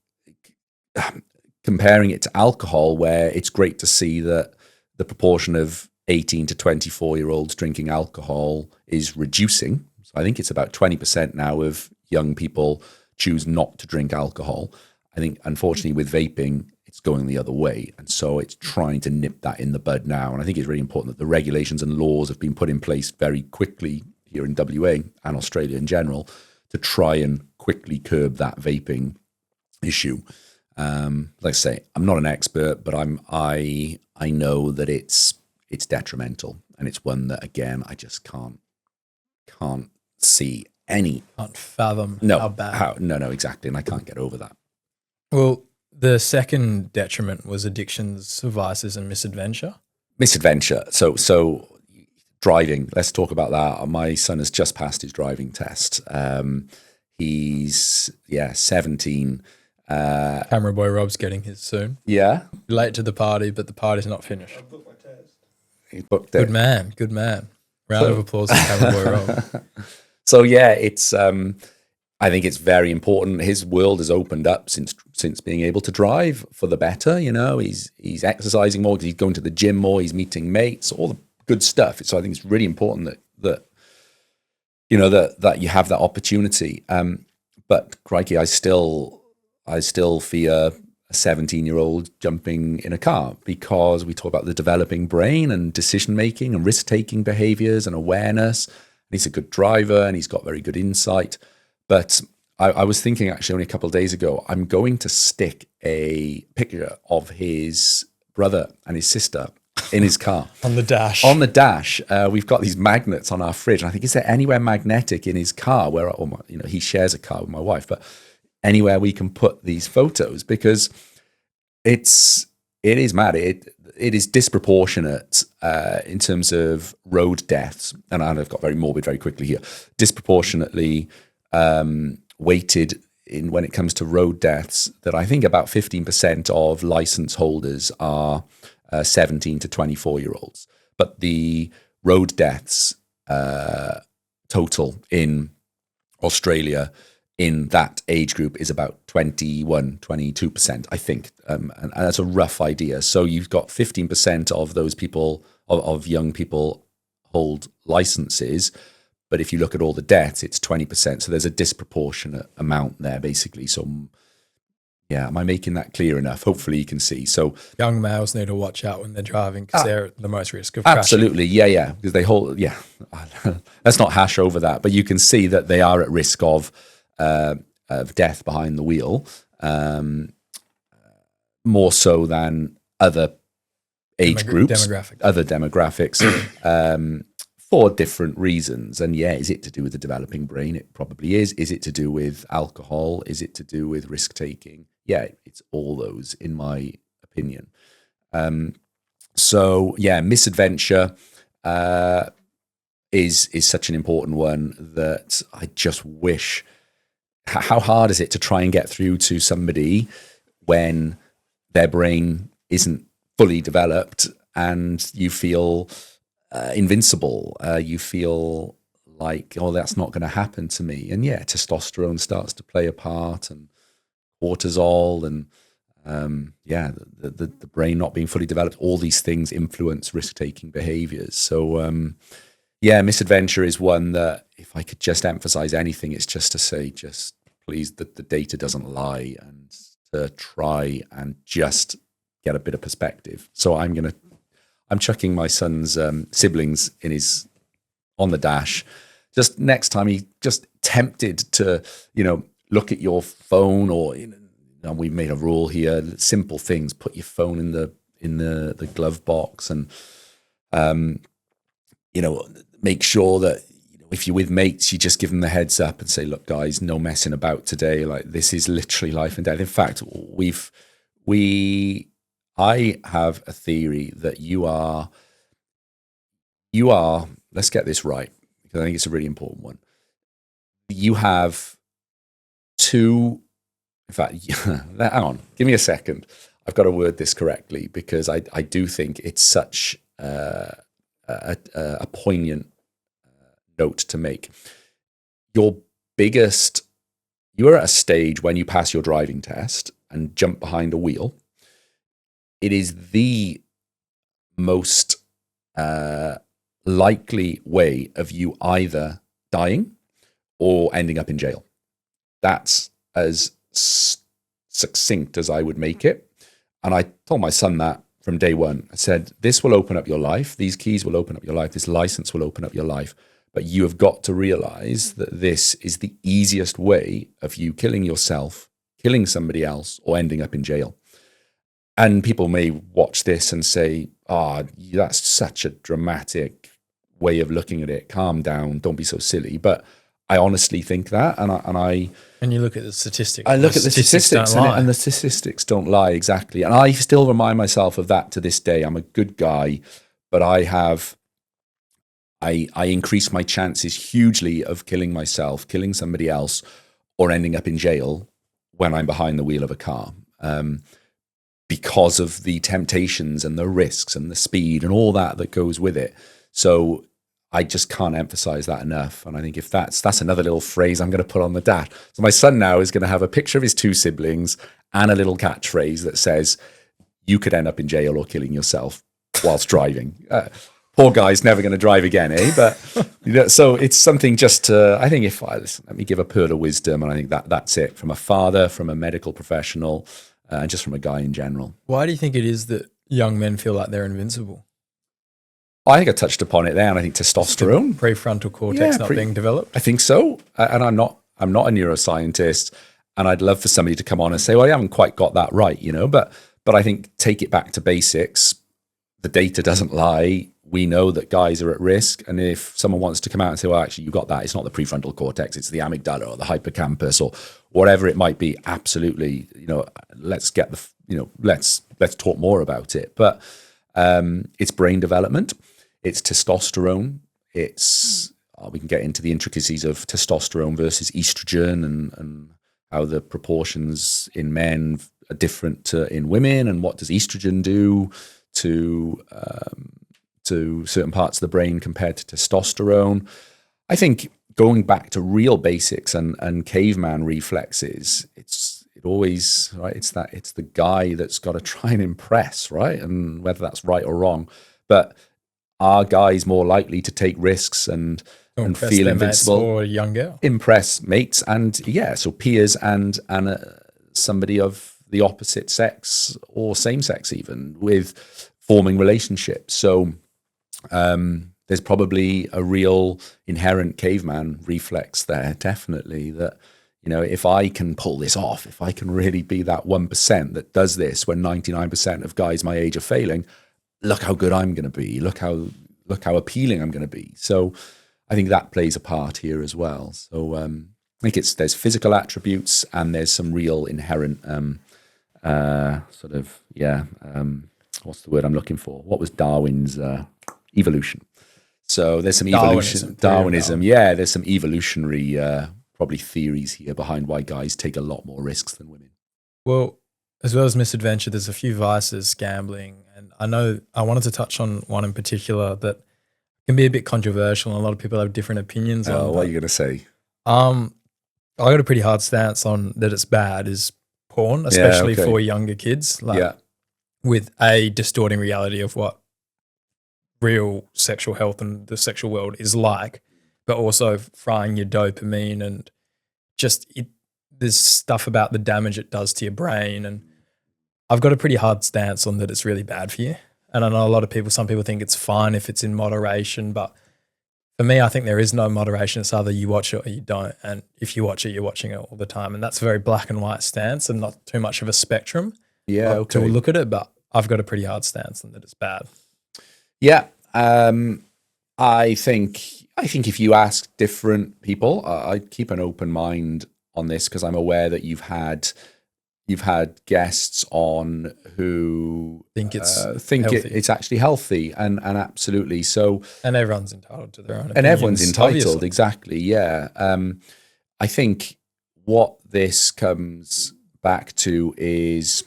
comparing it to alcohol, where it's great to see that the proportion of 18 to 24-year-olds drinking alcohol is reducing. So I think it's about 20% now of young people choose not to drink alcohol. I think, unfortunately, with vaping, it's going the other way. And so it's trying to nip that in the bud now. And I think it's really important that the regulations and laws have been put in place very quickly here in WA and Australia in general to try and quickly curb that vaping issue. Like I say, I'm not an expert, but I know that it's detrimental, and it's one that, again, I just can't see any. Can't fathom how bad. No, exactly. And I can't get over that. Well, the second detriment was addictions, vices, and misadventure. Misadventure. So driving. Let's talk about that. My son has just passed his driving test. He's 17. Camera boy Rob's getting his soon. Yeah. Late to the party, but the party's not finished. I've booked my test. He booked it. Good man. Round of applause for camera boy Rob. So yeah, it's. I think it's very important. His world has opened up since being able to drive for the better. He's exercising more, he's going to the gym more, he's meeting mates, all the good stuff. So I think it's really important that you have that opportunity. But crikey, I still fear a 17-year-old jumping in a car, because we talk about the developing brain and decision making and risk taking behaviors and awareness. And he's a good driver and he's got very good insight. But I was thinking, actually, only a couple of days ago, I'm going to stick a picture of his brother and his sister in his car. On the dash. On the dash, we've got these magnets on our fridge. And I think, is there anywhere magnetic in his car where, he shares a car with my wife, but anywhere we can put these photos, because it is mad. It is disproportionate in terms of road deaths. And I've got very morbid very quickly here. Disproportionately weighted in when it comes to road deaths, that I think about 15% of license holders are 17 to 24-year-olds. But the road deaths total in Australia in that age group is about 22%, I think. And that's a rough idea. So you've got 15% of those people, of young people, hold licenses. But if you look at all the deaths, it's 20%. So there's a disproportionate amount there, basically. So, yeah, am I making that clear enough? Hopefully you can see. So young males need to watch out when they're driving, because they're at the most risk of crashing. Absolutely, yeah. Because they hold, let's not hash over that. But you can see that they are at risk of death behind the wheel, more so than other age groups, other demographics. For different reasons. And is it to do with the developing brain? It probably is. Is it to do with alcohol? Is it to do with risk taking? Yeah, it's all those, in my opinion. Misadventure is such an important one that I just wish. How hard is it to try and get through to somebody when their brain isn't fully developed and you feel invincible? You feel like, that's not going to happen to me. And testosterone starts to play a part, and cortisol, and the brain not being fully developed. All these things influence risk-taking behaviors. So Misadventure is one that, if I could just emphasize anything, it's just to say, just please, that the data doesn't lie, and to try and just get a bit of perspective. So I'm chucking my son's siblings on the dash. Just next time he just tempted to, look at your phone, or we made a rule here, simple things, put your phone in the glove box, and make sure that if you're with mates, you just give them the heads up and say, look, guys, no messing about today. Like, this is literally life and death. In fact, I have a theory that you are, let's get this right, because I think it's a really important one. You have two, in fact, hang on, give me a second. I've got to word this correctly, because I do think it's such a poignant note to make. You are at a stage when you pass your driving test and jump behind a wheel. It is the most likely way of you either dying or ending up in jail. That's as succinct as I would make it. And I told my son that from day one. I said, this will open up your life. These keys will open up your life. This license will open up your life. But you have got to realize that this is the easiest way of you killing yourself, killing somebody else, or ending up in jail. And people may watch this and say, that's such a dramatic way of looking at it. Calm down. Don't be so silly. But I honestly think that. And you look at the statistics. I look at the statistics, and the statistics don't lie, exactly. And I still remind myself of that to this day. I'm a good guy, but I increase my chances hugely of killing myself, killing somebody else, or ending up in jail when I'm behind the wheel of a car. Because of the temptations and the risks and the speed and all that goes with it. So I just can't emphasize that enough. And I think if that's another little phrase I'm going to put on the dash. So my son now is going to have a picture of his two siblings and a little catchphrase that says, you could end up in jail or killing yourself whilst driving. Poor guy's never going to drive again, eh? But so it's something just to, I think let me give a pearl of wisdom. And I think that's it, from a father, from a medical professional, and just from a guy in general. Why do you think it is that young men feel like they're invincible? I think I touched upon it there, and I think testosterone, prefrontal cortex not being developed. I think so, and I'm not a neuroscientist, and I'd love for somebody to come on and say, "Well, I haven't quite got that right," But I think take it back to basics. the data doesn't lie. We know that guys are at risk. And if someone wants to come out and say, well, actually, you've got that, it's not the prefrontal cortex, it's the amygdala or the hippocampus or whatever it might be, absolutely, let's get let's talk more about it. But it's brain development, it's testosterone, we can get into the intricacies of testosterone versus estrogen and how the proportions in men are different in women, and what does estrogen do to certain parts of the brain compared to testosterone. I think going back to real basics and caveman reflexes, it's the guy that's got to try and impress, right? And whether that's right or wrong, but are guys more likely to take risks and feel invincible or young girl, impress mates and so peers and somebody of the opposite sex or same sex even, with forming relationships. So there's probably a real inherent caveman reflex there, definitely, that if I can pull this off, if I can really be that 1% that does this when 99% of guys my age are failing, look how good I'm going to be, look how appealing I'm going to be. So I think that plays a part here as well. So I think there's physical attributes and there's some real inherent what's the word I'm looking for? What was Darwin's evolution? So there's some Darwinism. Yeah, there's some evolutionary probably theories here behind why guys take a lot more risks than women. Well, as well as Misadventure, there's a few vices, gambling, and I know I wanted to touch on one in particular that can be a bit controversial, and a lot of people have different opinions on. What are you going to say? I got a pretty hard stance on that it's bad is porn, especially for younger kids, with a distorting reality of what real sexual health and the sexual world is like, but also frying your dopamine and there's stuff about the damage it does to your brain. And I've got a pretty hard stance on that it's really bad for you. And I know some people think it's fine if it's in moderation, but for me, I think there is no moderation. It's either you watch it or you don't. And if you watch it, you're watching it all the time. And that's a very black and white stance and not too much of a spectrum to look at it. But I've got a pretty hard stance on that it's bad. Yeah. I think if you ask different people, I keep an open mind on this because I'm aware that you've had guests on who think it's actually healthy and absolutely so. And everyone's entitled to their own opinions. And everyone's entitled, obviously. Exactly. Yeah. I think what this comes back to is,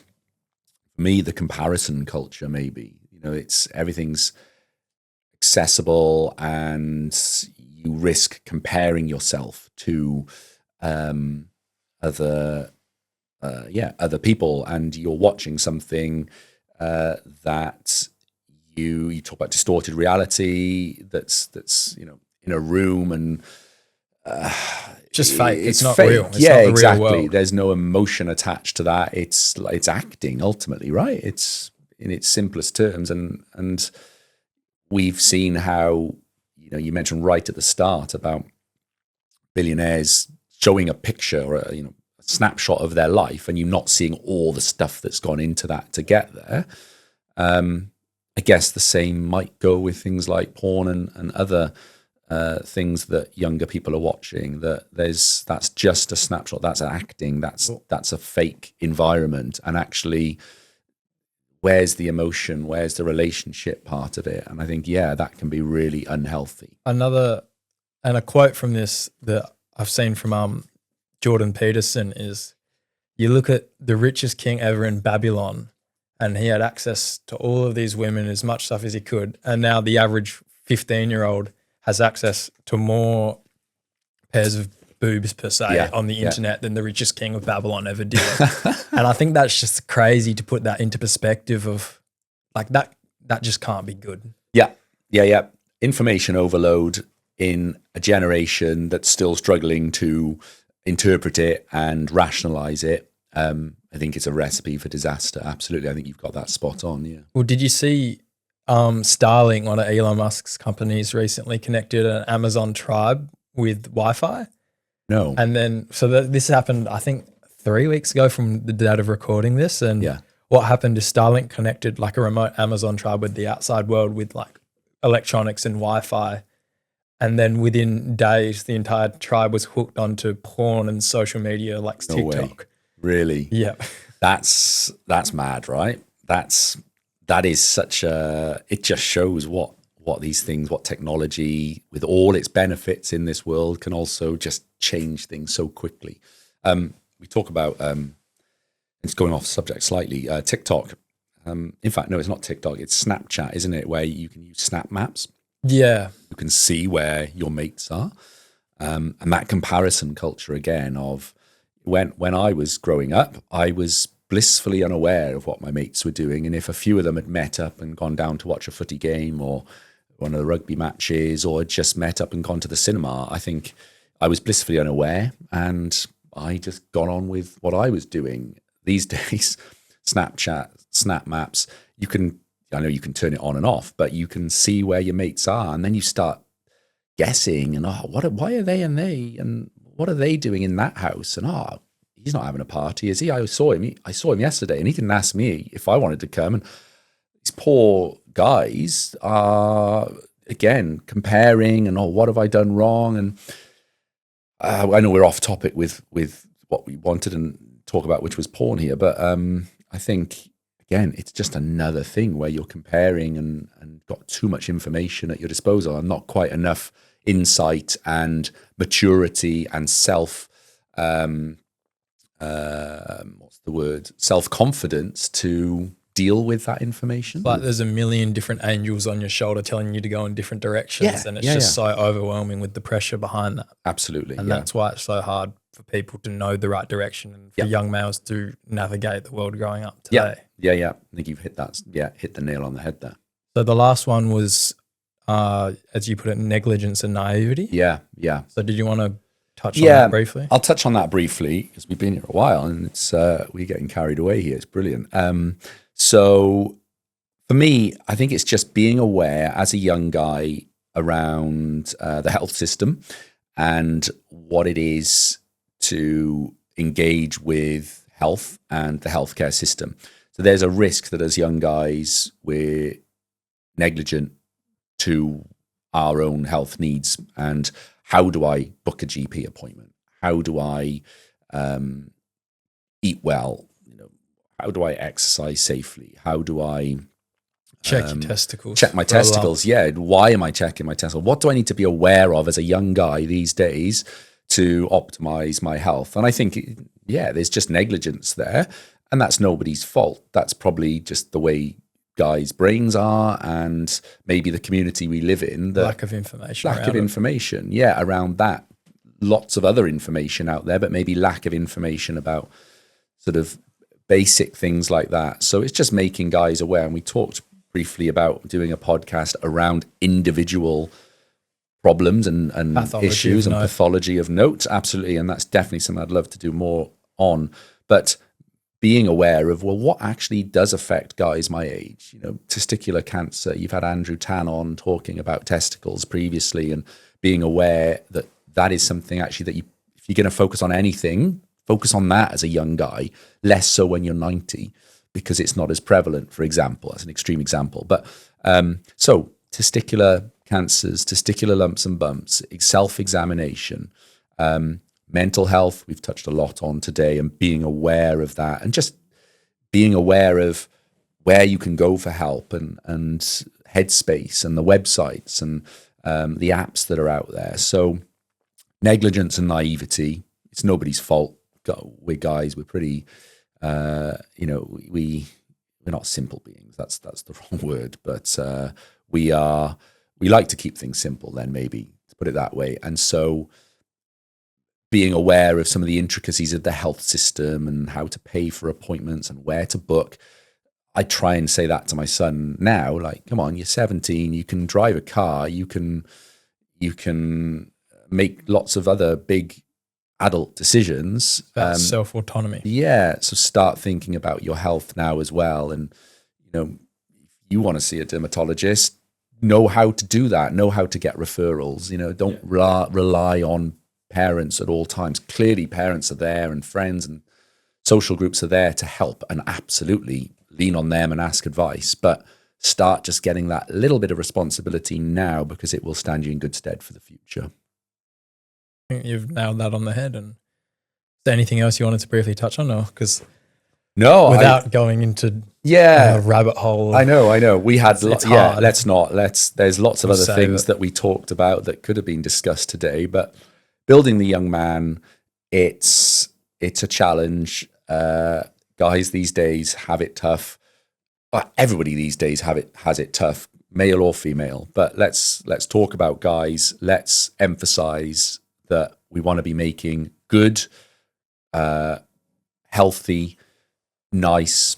for me, the comparison culture. Maybe everything's accessible, and you risk comparing yourself to other people, and you're watching something that you talk about distorted reality that's in a room and just fake. It's not fake. Real. It's yeah, not the exactly. Real world. There's no emotion attached to that. It's acting ultimately, right? It's in its simplest terms, and we've seen how you mentioned right at the start about billionaires showing a picture or a snapshot of their life, and you're not seeing all the stuff that's gone into that to get there. I guess the same might go with things like porn and other things that younger people are watching. That's just a snapshot. That's acting. That's a fake environment. And actually, where's the emotion? Where's the relationship part of it? And I think that can be really unhealthy. And a quote from this that I've seen from Jordan Peterson is, you look at the richest king ever in Babylon, and he had access to all of these women, as much stuff as he could. And now the average 15-year-old has access to more pairs of boobs per se on the internet than the richest king of Babylon ever did. And I think that's just crazy to put that into perspective of like that just can't be good. Yeah. Information overload in a generation that's still struggling to interpret it and rationalize it. I think it's a recipe for disaster. Absolutely. I think you've got that spot on. Yeah. Well, did you see Starlink, one of Elon Musk's companies, recently connected an Amazon tribe with Wi-Fi? No. And then, this happened, I think, 3 weeks ago from the date of recording this. And what happened is Starlink connected like a remote Amazon tribe with the outside world with like electronics and Wi-Fi. And then within days, the entire tribe was hooked onto porn and social media like No way. TikTok. Really? Yeah. That's mad, right? That is such a, it just shows what these things, what technology with all its benefits in this world can also just change things so quickly. We talk about, it's going off subject slightly, TikTok. In fact, no, it's not TikTok, it's Snapchat, isn't it? Where you can use snap maps. Yeah. You can see where your mates are. And that comparison culture again of when I was growing up, I was blissfully unaware of what my mates were doing. And if a few of them had met up and gone down to watch a footy game or one of the rugby matches or just met up and gone to the cinema, I think I was blissfully unaware and I just got on with what I was doing. These days, Snapchat, Snap Maps, I know you can turn it on and off, but you can see where your mates are, and then you start guessing and why are they and what are they doing in that house? And he's not having a party, is he? I saw him yesterday, and he didn't ask me if I wanted to come. And these poor guys are again comparing and what have I done wrong? And I know we're off topic with what we wanted and talk about, which was porn here, but I think. Again, it's just another thing where you're comparing and got too much information at your disposal and not quite enough insight and maturity and self-confidence to deal with that information. Like there's a million different angels on your shoulder telling you to go in different directions, and it's just so overwhelming with the pressure behind that. Absolutely. And that's why it's so hard for people to know the right direction and for young males to navigate the world growing up today. Yeah. I think you've hit that. Yeah, hit the nail on the head there. So the last one was, as you put it, negligence and naivety. Yeah. So did you want to touch on that briefly? I'll touch on that briefly because we've been here a while and it's we're getting carried away here. It's brilliant. So for me, I think it's just being aware as a young guy around the health system and what it is to engage with health and the healthcare system. So there's a risk that as young guys, we're negligent to our own health needs. And how do I book a GP appointment? How do I eat well? How do I exercise safely? How do I check your testicles? Check my testicles. Yeah. Why am I checking my testicles? What do I need to be aware of as a young guy these days to optimize my health? And I think, there's just negligence there. And that's nobody's fault. That's probably just the way guys' brains are and maybe the community we live in. The lack of information. Around that. Lots of other information out there, but maybe lack of information about sort of basic things like that. So it's just making guys aware. And we talked briefly about doing a podcast around individual problems and issues and pathology of note. Absolutely. And that's definitely something I'd love to do more on. But being aware of, what actually does affect guys my age? Testicular cancer. You've had Andrew Tan on talking about testicles previously, and being aware that that is something actually that if you're going to focus on anything, focus on that as a young guy, less so when you're 90, because it's not as prevalent, for example. That's an extreme example. But so testicular cancers, testicular lumps and bumps, self-examination, mental health, we've touched a lot on today, and being aware of that, and just being aware of where you can go for help, and Headspace and the websites and the apps that are out there. So negligence and naivety, it's nobody's fault. We're guys, we're pretty, we're not simple beings. That's the wrong word, but we like to keep things simple then, maybe, to put it that way. And so being aware of some of the intricacies of the health system and how to pay for appointments and where to book. I try and say that to my son now, like, come on, you're 17, you can drive a car, you can make lots of other big adult decisions. Self-autonomy. Yeah. So start thinking about your health now as well. And, if you want to see a dermatologist, know how to do that, know how to get referrals, don't rely on parents at all times. Clearly parents are there and friends and social groups are there to help. And absolutely lean on them and ask advice, but start just getting that little bit of responsibility now, because it will stand you in good stead for the future. I think you've nailed that on the head. And is there anything else you wanted to briefly touch on? Because no, without going into a rabbit hole. I know. We had, hard. there's lots of other things that we talked about that could have been discussed today, but building the young man, it's a challenge. Guys these days have it tough. Everybody these days has it tough, male or female. But let's talk about guys. Let's emphasize that we want to be making good, healthy, nice,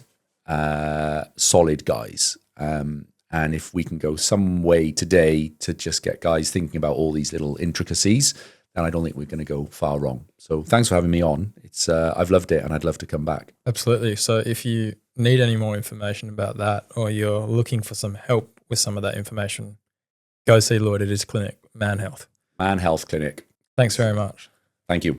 solid guys. And if we can go some way today to just get guys thinking about all these little intricacies, then I don't think we're going to go far wrong. So thanks for having me on. It's I've loved it, and I'd love to come back. Absolutely. So if you need any more information about that, or you're looking for some help with some of that information, go see Lloyd at his clinic, Man Health. Man Health Clinic. Thanks very much. Thank you.